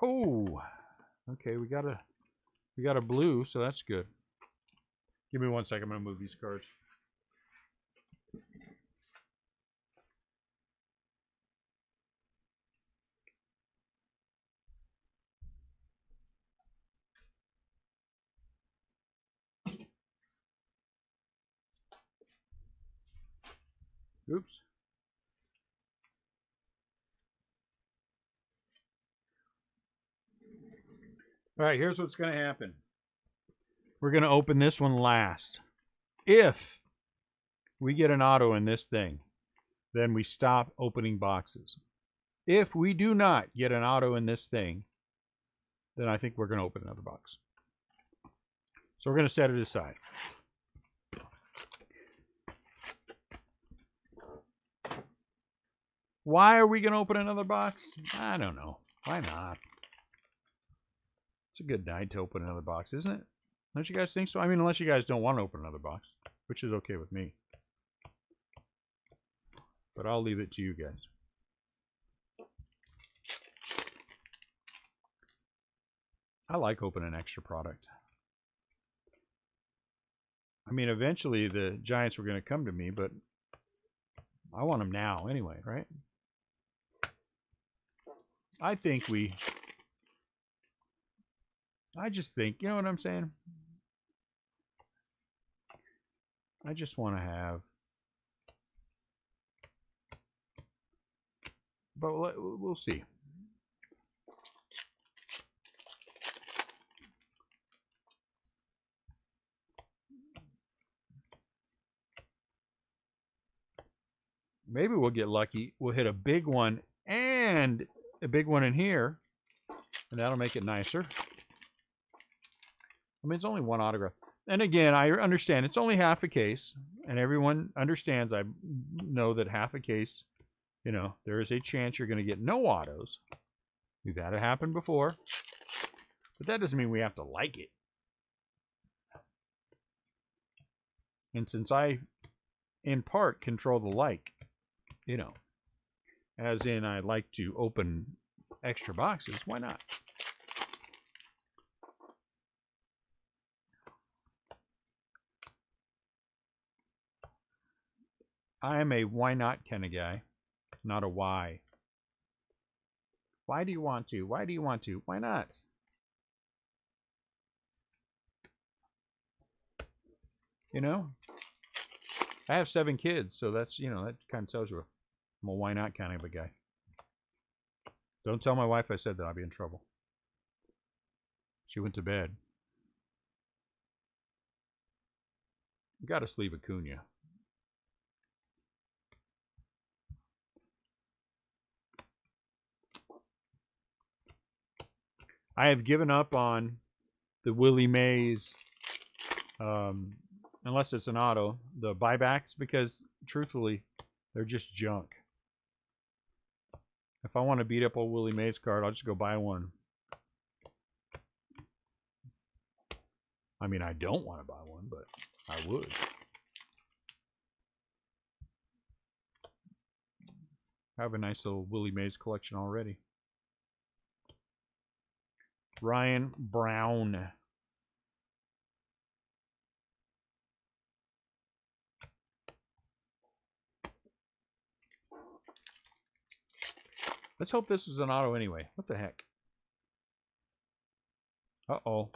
Oh. Okay, we got a blue, so that's good. Give me 1 second. I'm going to move these cards. Oops. All right, here's what's going to happen. We're going to open this one last. If we get an auto in this thing, then we stop opening boxes. If we do not get an auto in this thing, then I think we're going to open another box. So we're going to set it aside. Why are we going to open another box? I don't know. Why not? It's a good night to open another box, isn't it? Don't you guys think so? I mean, unless you guys don't want to open another box, which is okay with me. But I'll leave it to you guys. I like opening extra product. I mean, eventually the Giants were going to come to me, but I want them now anyway, right? I just think, you know what I'm saying? I just want to have, but we'll see. Maybe we'll get lucky. We'll hit a big one and a big one in here, and that'll make it nicer. I mean, it's only one autograph. And again, I understand it's only half a case, and everyone understands. I know that half a case, you know, there is a chance you're going to get no autos. We've had it happen before, but that doesn't mean we have to like it. And since I, in part, control the like, you know, as in I like to open extra boxes, why not? I am a why not kind of guy, not a why. Why do you want to? Why do you want to? Why not? You know? I have 7 kids, so that's, you know, that kind of tells you I'm a why not kind of a guy. Don't tell my wife I said that. I'll be in trouble. She went to bed. Got to sleeve Acuna. I have given up on the Willie Mays, unless it's an auto, the buybacks, because truthfully, they're just junk. If I want to beat up old Willie Mays card, I'll just go buy one. I mean, I don't want to buy one, but I would. I have a nice little Willie Mays collection already. Ryan Brown. Let's hope this is an auto anyway. What the heck? Uh-oh.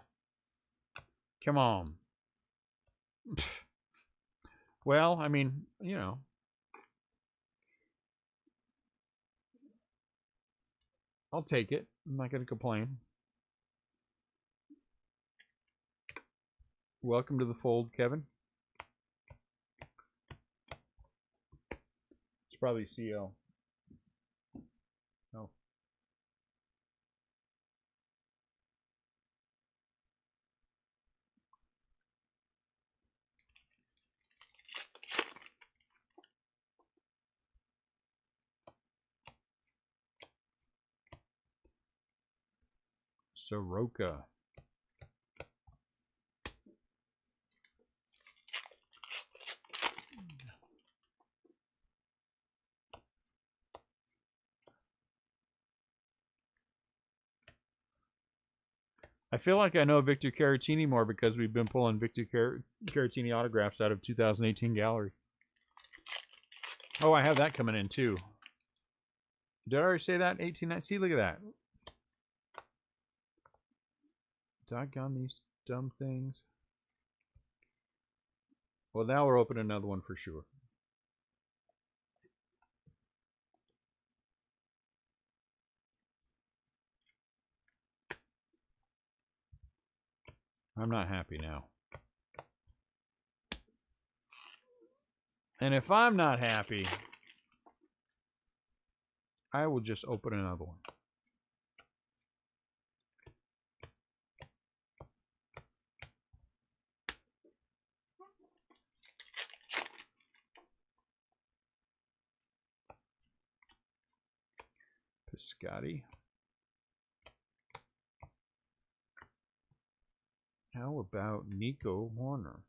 Come on. Well, I mean, you know. I'll take it. I'm not going to complain. Welcome to the fold, Kevin. It's probably CL. Oh. Soroka. I feel like I know Victor Caratini more because we've been pulling Victor Caratini autographs out of 2018 gallery. Oh, I have that coming in too. Did I already say that? 18. See, look at that. Doggone these dumb things. Well, now we're opening another one for sure. I'm not happy now. And if I'm not happy, I will just open another one. Piscotti. How about Nico Warner?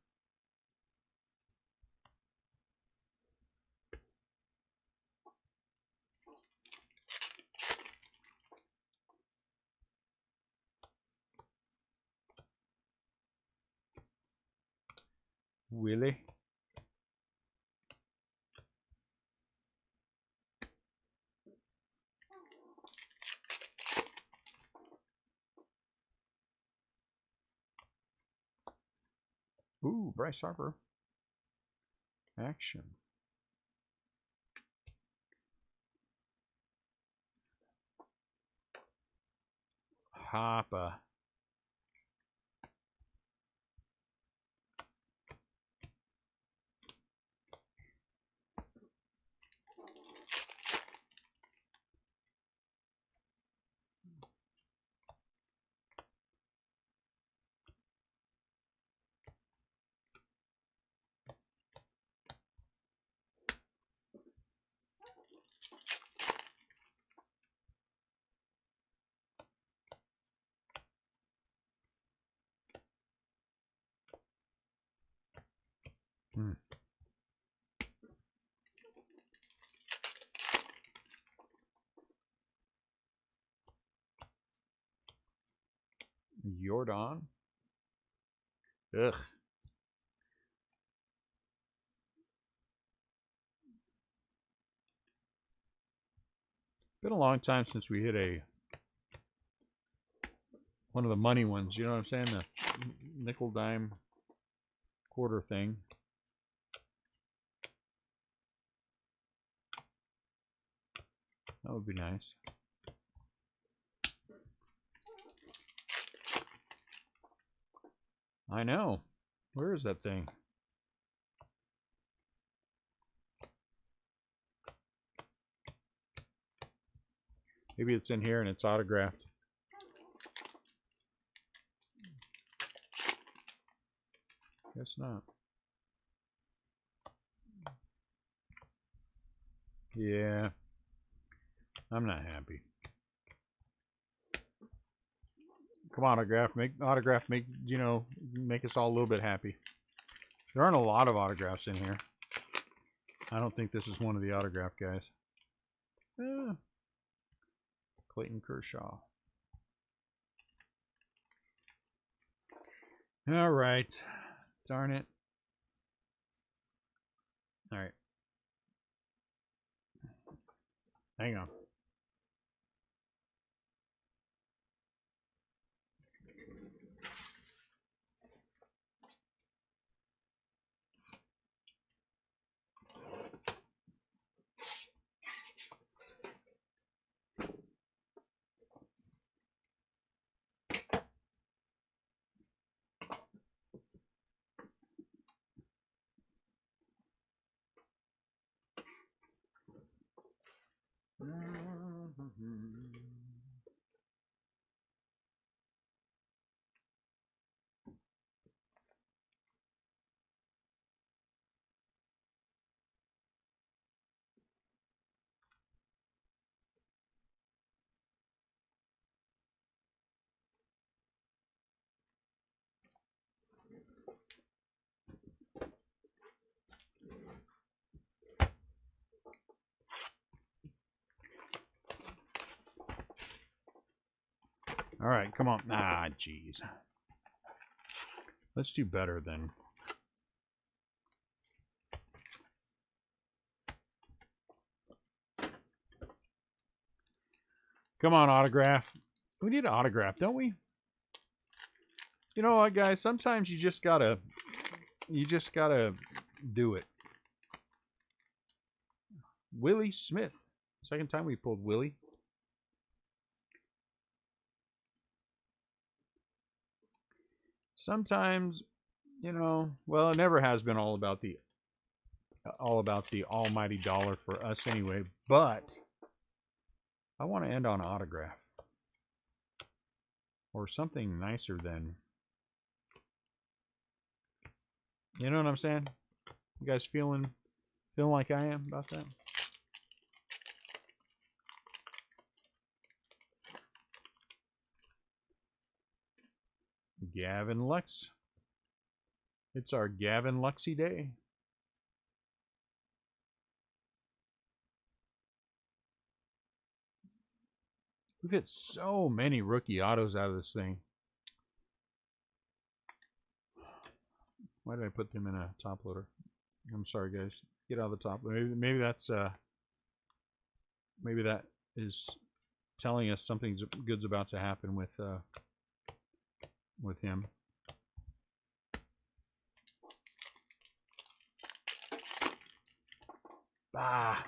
Willie. Ooh, Bryce Harper. Action. Hopper. Jordan. Ugh. Been a long time since we hit one of the money ones. You know what I'm saying? The nickel dime quarter thing. That would be nice. I know. Where is that thing? Maybe it's in here and it's autographed. Guess not. Yeah. I'm not happy. Come on, autograph. Make you know, make us all a little bit happy. There aren't a lot of autographs in here. I don't think this is one of the autograph guys. Clayton Kershaw. All right. Darn it. All right. Hang on. All right, come on. Ah, jeez. Let's do better then. Come on, autograph. We need an autograph, don't we? You know what, guys? Sometimes you just gotta do it. Willie Smith. Second time we pulled Willie. Sometimes, you know, well, it never has been all about the almighty dollar for us anyway, but I want to end on an autograph. Or something nicer than, you know what I'm saying? You guys feeling like I am about that? Gavin Lux. It's our Gavin Luxy day. We've hit so many rookie autos out of this thing. Why did I put them in a top loader? I'm sorry, guys. Get out of the top. Maybe that's maybe that is telling us something good's about to happen with him. Ah.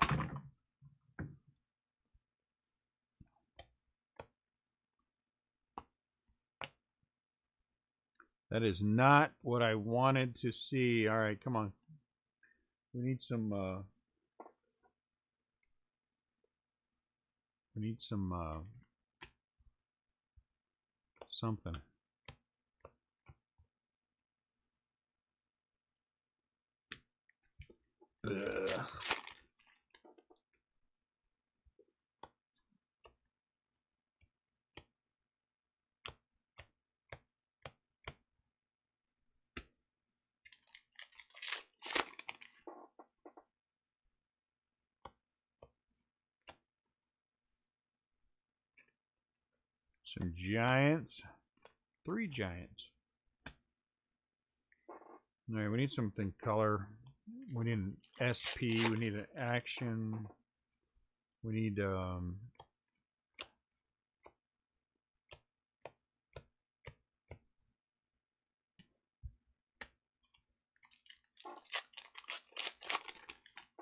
That is not what I wanted to see. All right, come on. We need some something. Ugh. Some Giants. 3 Giants. All right, we need something color. We need an SP. We need an action. We need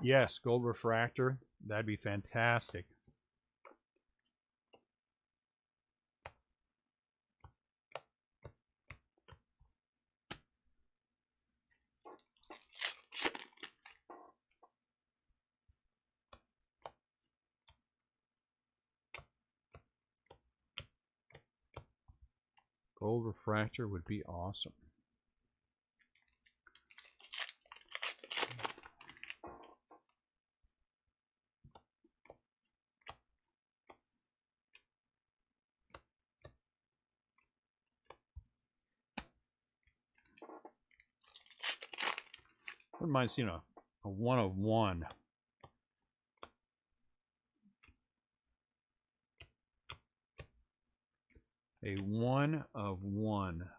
yes, gold refractor. That'd be fantastic. Gold refractor would be awesome. Wouldn't mind seeing a 1 of 1. A 1 of 1.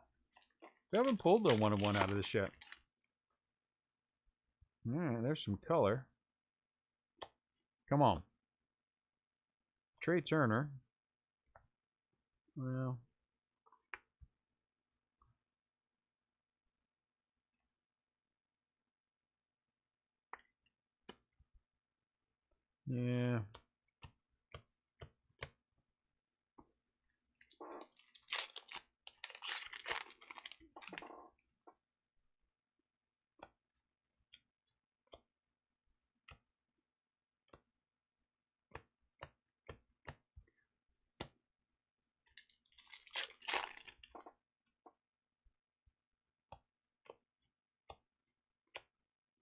We haven't pulled the 1 of 1 out of this yet. Yeah, there's some color. Come on. Trey Turner. Well. Yeah.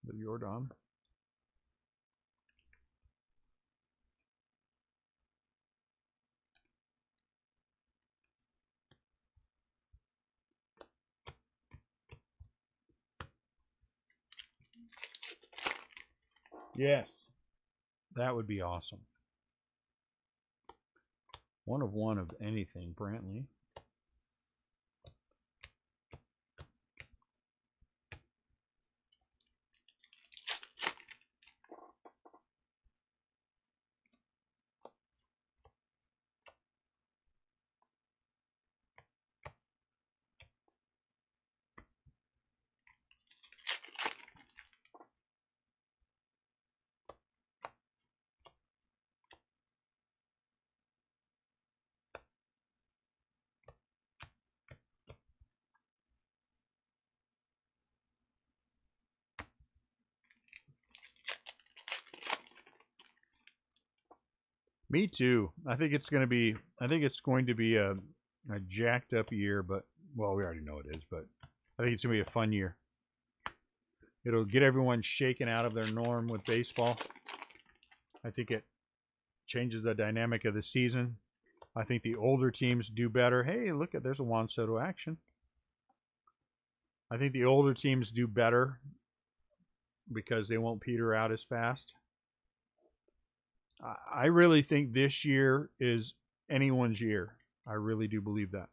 The Jordan. Yes. That would be awesome. 1 of 1 of anything, Brantley. Me too. I think it's going to be a jacked up year, but well, we already know it is, but I think it's going to be a fun year. It'll get everyone shaken out of their norm with baseball. I think it changes the dynamic of the season. I think the older teams do better. Hey, look at, there's a Juan Soto action. I think the older teams do better because they won't peter out as fast. I really think this year is anyone's year. I really do believe that.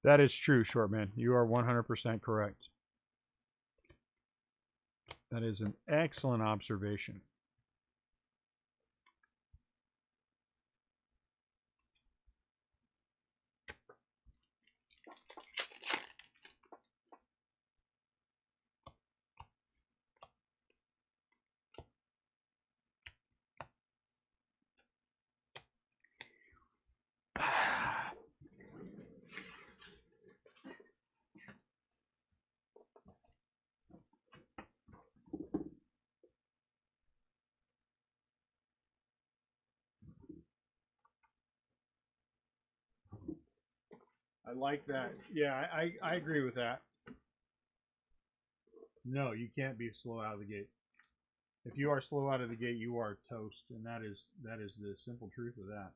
That is true, Shortman. You are 100% correct. That is an excellent observation. I like that. Yeah, I agree with that. No, you can't be slow out of the gate. If you are slow out of the gate, you are toast, and that is the simple truth of that.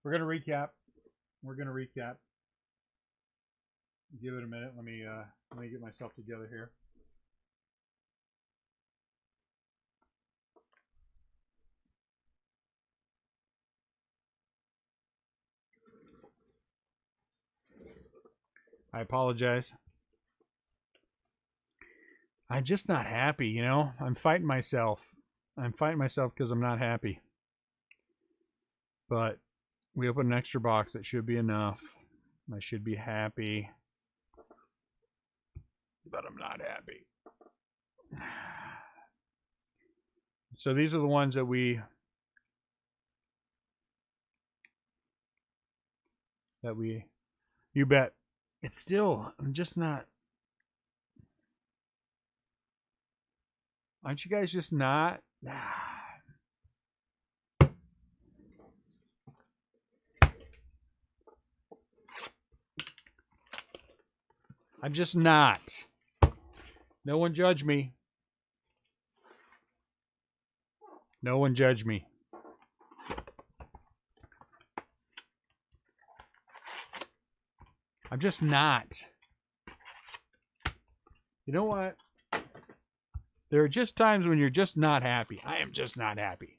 We're gonna recap. Give it a minute. Let me get myself together here. I apologize. I'm just not happy, you know? I'm fighting myself. Because I'm not happy. But we opened an extra box. That should be enough. I should be happy. But I'm not happy. So these are the ones that you bet. It's still, I'm just not. Aren't you guys just not? I'm just not. No one judge me. No one judge me. I'm just not. You know what? There are just times when you're just not happy. I am just not happy.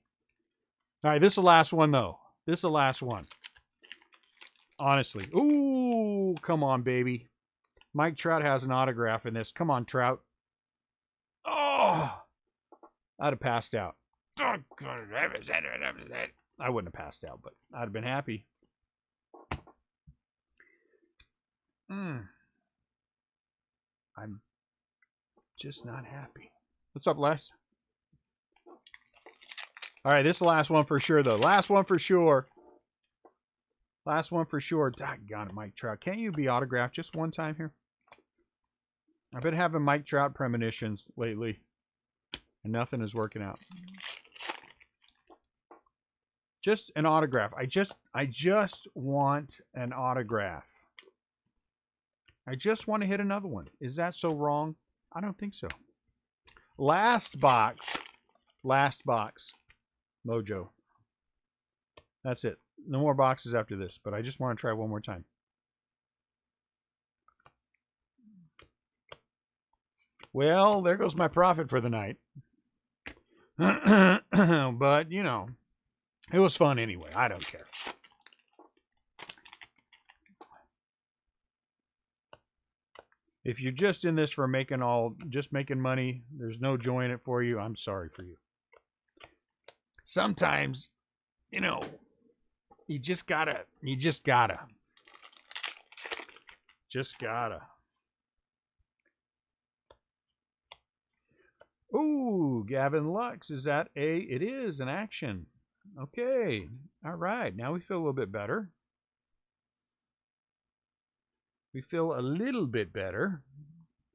All right, this is the last one, though. This is the last one. Honestly. Ooh, come on, baby. Mike Trout has an autograph in this. Come on, Trout. Oh, I'd have passed out. I wouldn't have passed out, but I'd have been happy. I'm just not happy. What's up, Les? All right, this is the last one for sure, though. Last one for sure. Last one for sure. Doggone it, Mike Trout. Can't you be autographed just one time here? I've been having Mike Trout premonitions lately, and nothing is working out. Just an autograph. I just want an autograph. I just want to hit another one. Is that so wrong? I don't think so. Last box. Last box. Mojo. That's it. No more boxes after this, but I just want to try one more time. Well, there goes my profit for the night. But, you know, it was fun anyway. I don't care. If you're just in this for making money, there's no joy in it for you, I'm sorry for you. Sometimes, you know, you just gotta. Ooh, Gavin Lux, is that it is an action. Okay, all right, now we feel a little bit better. We feel a little bit better.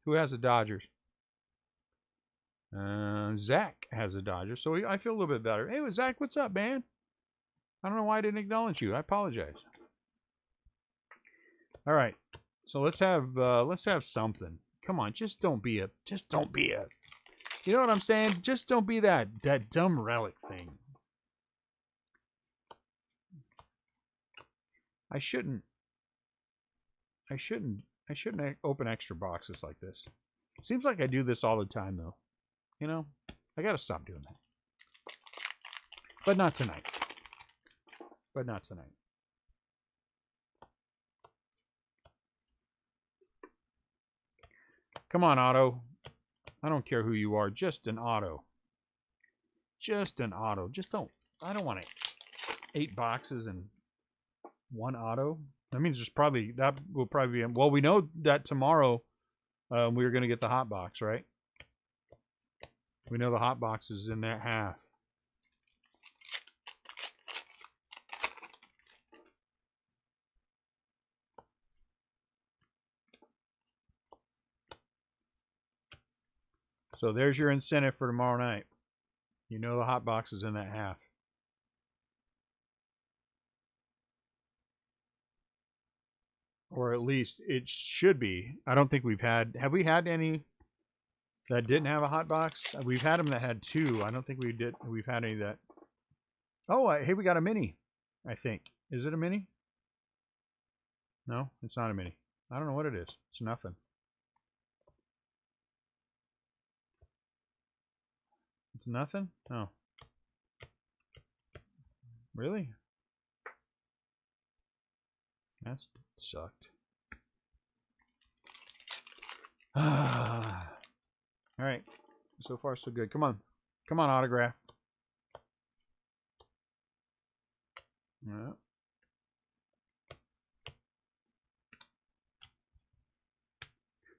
Who has the Dodgers? Zach has the Dodgers, so I feel a little bit better. Hey, Zach, what's up, man? I don't know why I didn't acknowledge you. I apologize. All right, so let's have something. Come on, just don't be a. You know what I'm saying? Just don't be that dumb relic thing. I shouldn't open extra boxes like this. Seems like I do this all the time, though. You know, I gotta stop doing that. But not tonight. Come on, Otto. I don't care who you are. Just an auto. Just an auto. I don't want 8 boxes and 1 auto. That means that will probably be. Well, we know that tomorrow we're going to get the hot box, right? We know the hot box is in that half. So there's your incentive for tomorrow night. You know the hot box is in that half. Or at least it should be. I don't think we've had... Have we had any that didn't have a hot box? We've had them that had 2. I don't think we've had any that... Oh, hey, we got a mini, I think. Is it a mini? No, it's not a mini. I don't know what it is. It's nothing. It's nothing? Oh. Really? That sucked. All right. So far, so good. Come on. Come on, autograph. Yeah.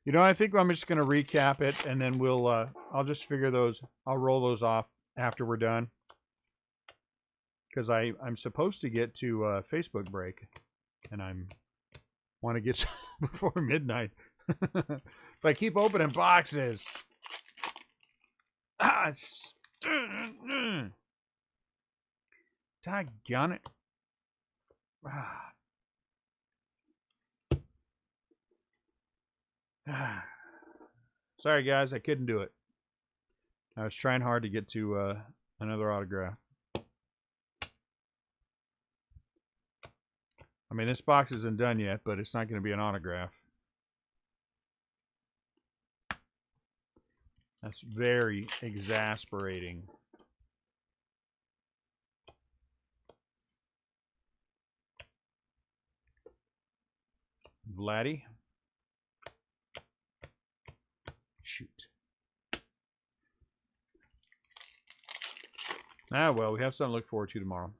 You know, I think I'm just going to recap it, and then we'll, I'll just figure those, I'll roll those off after we're done. Because I'm supposed to get to Facebook break, and want to get before midnight. If I keep opening boxes. Doggone it. Sorry, guys, I couldn't do it. I was trying hard to get to another autograph. I mean, this box isn't done yet, but it's not going to be an autograph. That's very exasperating. Vladdy. Shoot. Ah, well, we have something to look forward to tomorrow.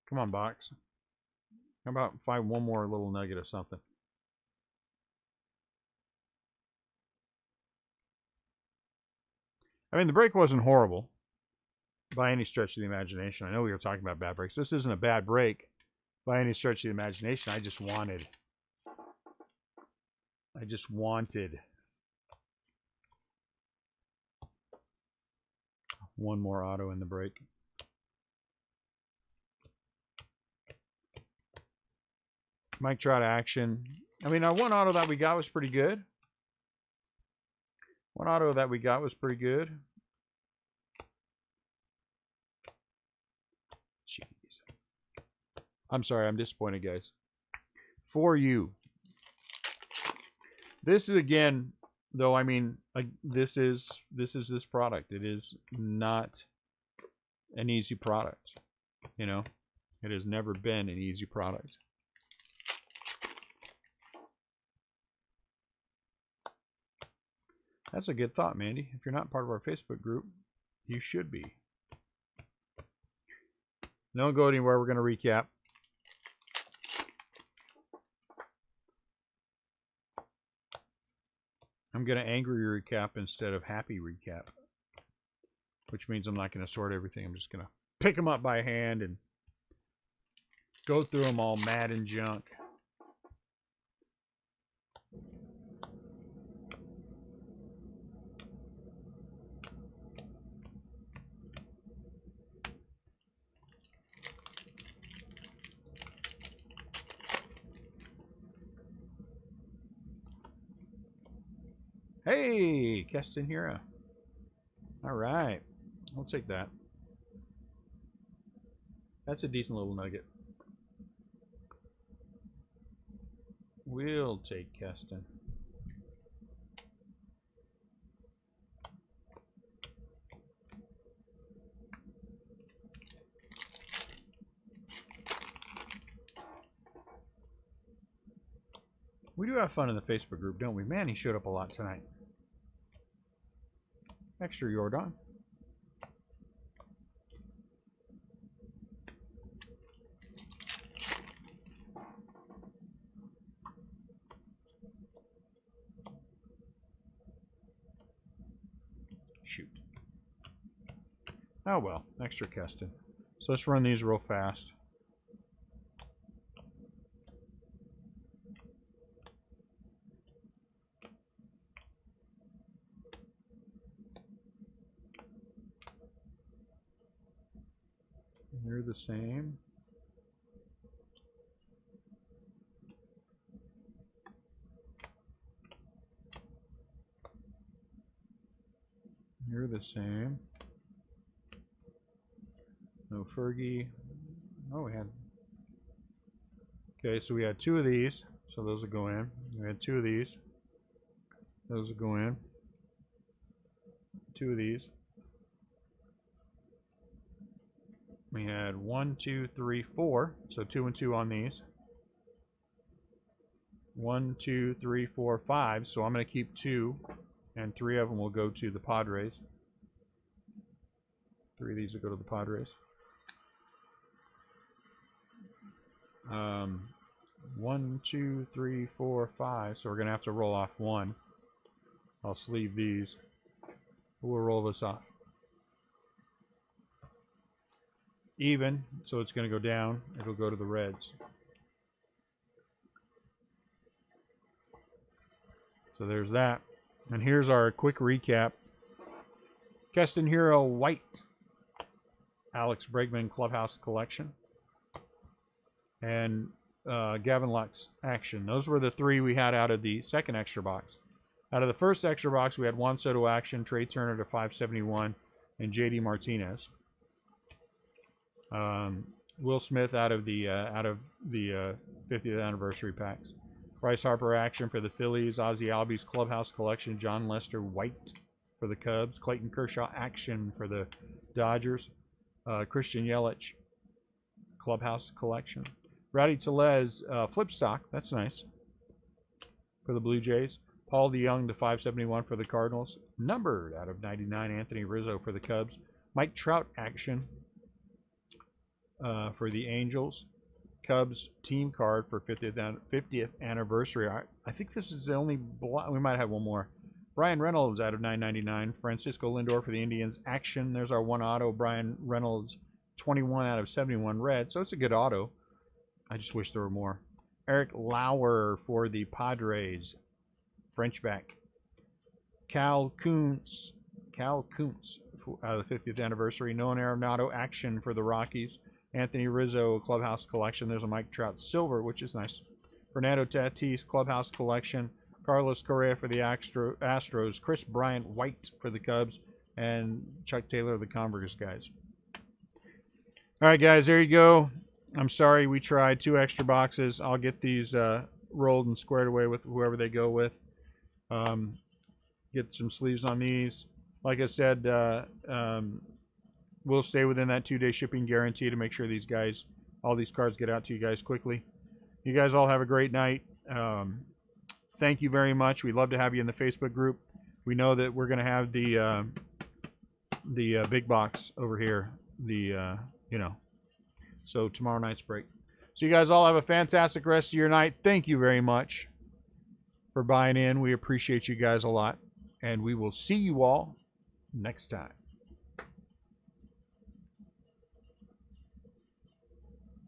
Come on, box. How about find one more little nugget of something? I mean, the break wasn't horrible by any stretch of the imagination. I know we were talking about bad breaks. This isn't a bad break by any stretch of the imagination. I just wanted one more auto in the break. Mike Trout action. I mean, one auto that we got was pretty good. Jeez. I'm sorry, I'm disappointed, guys. For you. This is, again, though, I mean, this is this product. It is not an easy product. You know, it has never been an easy product. That's a good thought, Mandy. If you're not part of our Facebook group, you should be. Don't go anywhere. We're going to recap. I'm going to angry recap instead of happy recap, which means I'm not going to sort everything. I'm just going to pick them up by hand and go through them all mad and junk. Hey, Keston Hira. All right. We'll take that. That's a decent little nugget. We'll take Keston. We do have fun in the Facebook group, don't we? Man, he showed up a lot tonight. Extra Jordan. Shoot. Oh well, extra Keston. So let's run these real fast. They're the same. You're the same. No Fergie. Oh, we had. Okay, so we had 2 of these. So those will go in. We had 2 of these. Those will go in. 2 of these. We had 1, 2, 3, 4. So 2 and 2 on these. 1, 2, 3, 4, 5. So I'm going to keep 2, and 3 of them will go to the Padres. 3 of these will go to the Padres. 1, 2, 3, 4, 5. So we're going to have to roll off 1. I'll sleeve these. We'll roll this off. Even, so it's going to go down. It'll go to the Reds. So there's that. And here's our quick recap. Keston Hero White. Alex Bregman Clubhouse Collection. And Gavin Lux Action. Those were the 3 we had out of the second extra box. Out of the first extra box, we had Juan Soto Action, Trey Turner to 571, and JD Martinez. Will Smith out of the 50th anniversary packs. Bryce Harper Action for the Phillies. Ozzie Albies Clubhouse Collection. John Lester White for the Cubs. Clayton Kershaw Action for the Dodgers. Christian Yelich Clubhouse Collection. Rowdy Tellez Flip Stock. That's nice. For the Blue Jays. Paul DeYoung to 571 for the Cardinals. Numbered out of 99. Anthony Rizzo for the Cubs. Mike Trout Action for the Angels. Cubs team card for 50th anniversary. I think this is the only we might have one more. Brian Reynolds out of 999. Francisco Lindor for the Indians. Action. There's our 1 auto. Brian Reynolds 21 out of 71 red. So it's a good auto. I just wish there were more. Eric Lauer for the Padres. Frenchback. Cal Kuntz out of the 50th anniversary. Nolan Arenado Action for the Rockies. Anthony Rizzo Clubhouse Collection. There's a Mike Trout Silver, which is nice. Fernando Tatis Clubhouse Collection. Carlos Correa for the Astros. Chris Bryant White for the Cubs. And Chuck Taylor, the Converse guys. All right, guys, there you go. I'm sorry we tried 2 extra boxes. I'll get these rolled and squared away with whoever they go with. Get some sleeves on these. Like I said, we'll stay within that 2-day shipping guarantee to make sure these guys, all these cards get out to you guys quickly. You guys all have a great night. Thank you very much. We'd love to have you in the Facebook group. We know that we're going to have the big box over here. So tomorrow night's break. So you guys all have a fantastic rest of your night. Thank you very much for buying in. We appreciate you guys a lot. And we will see you all next time.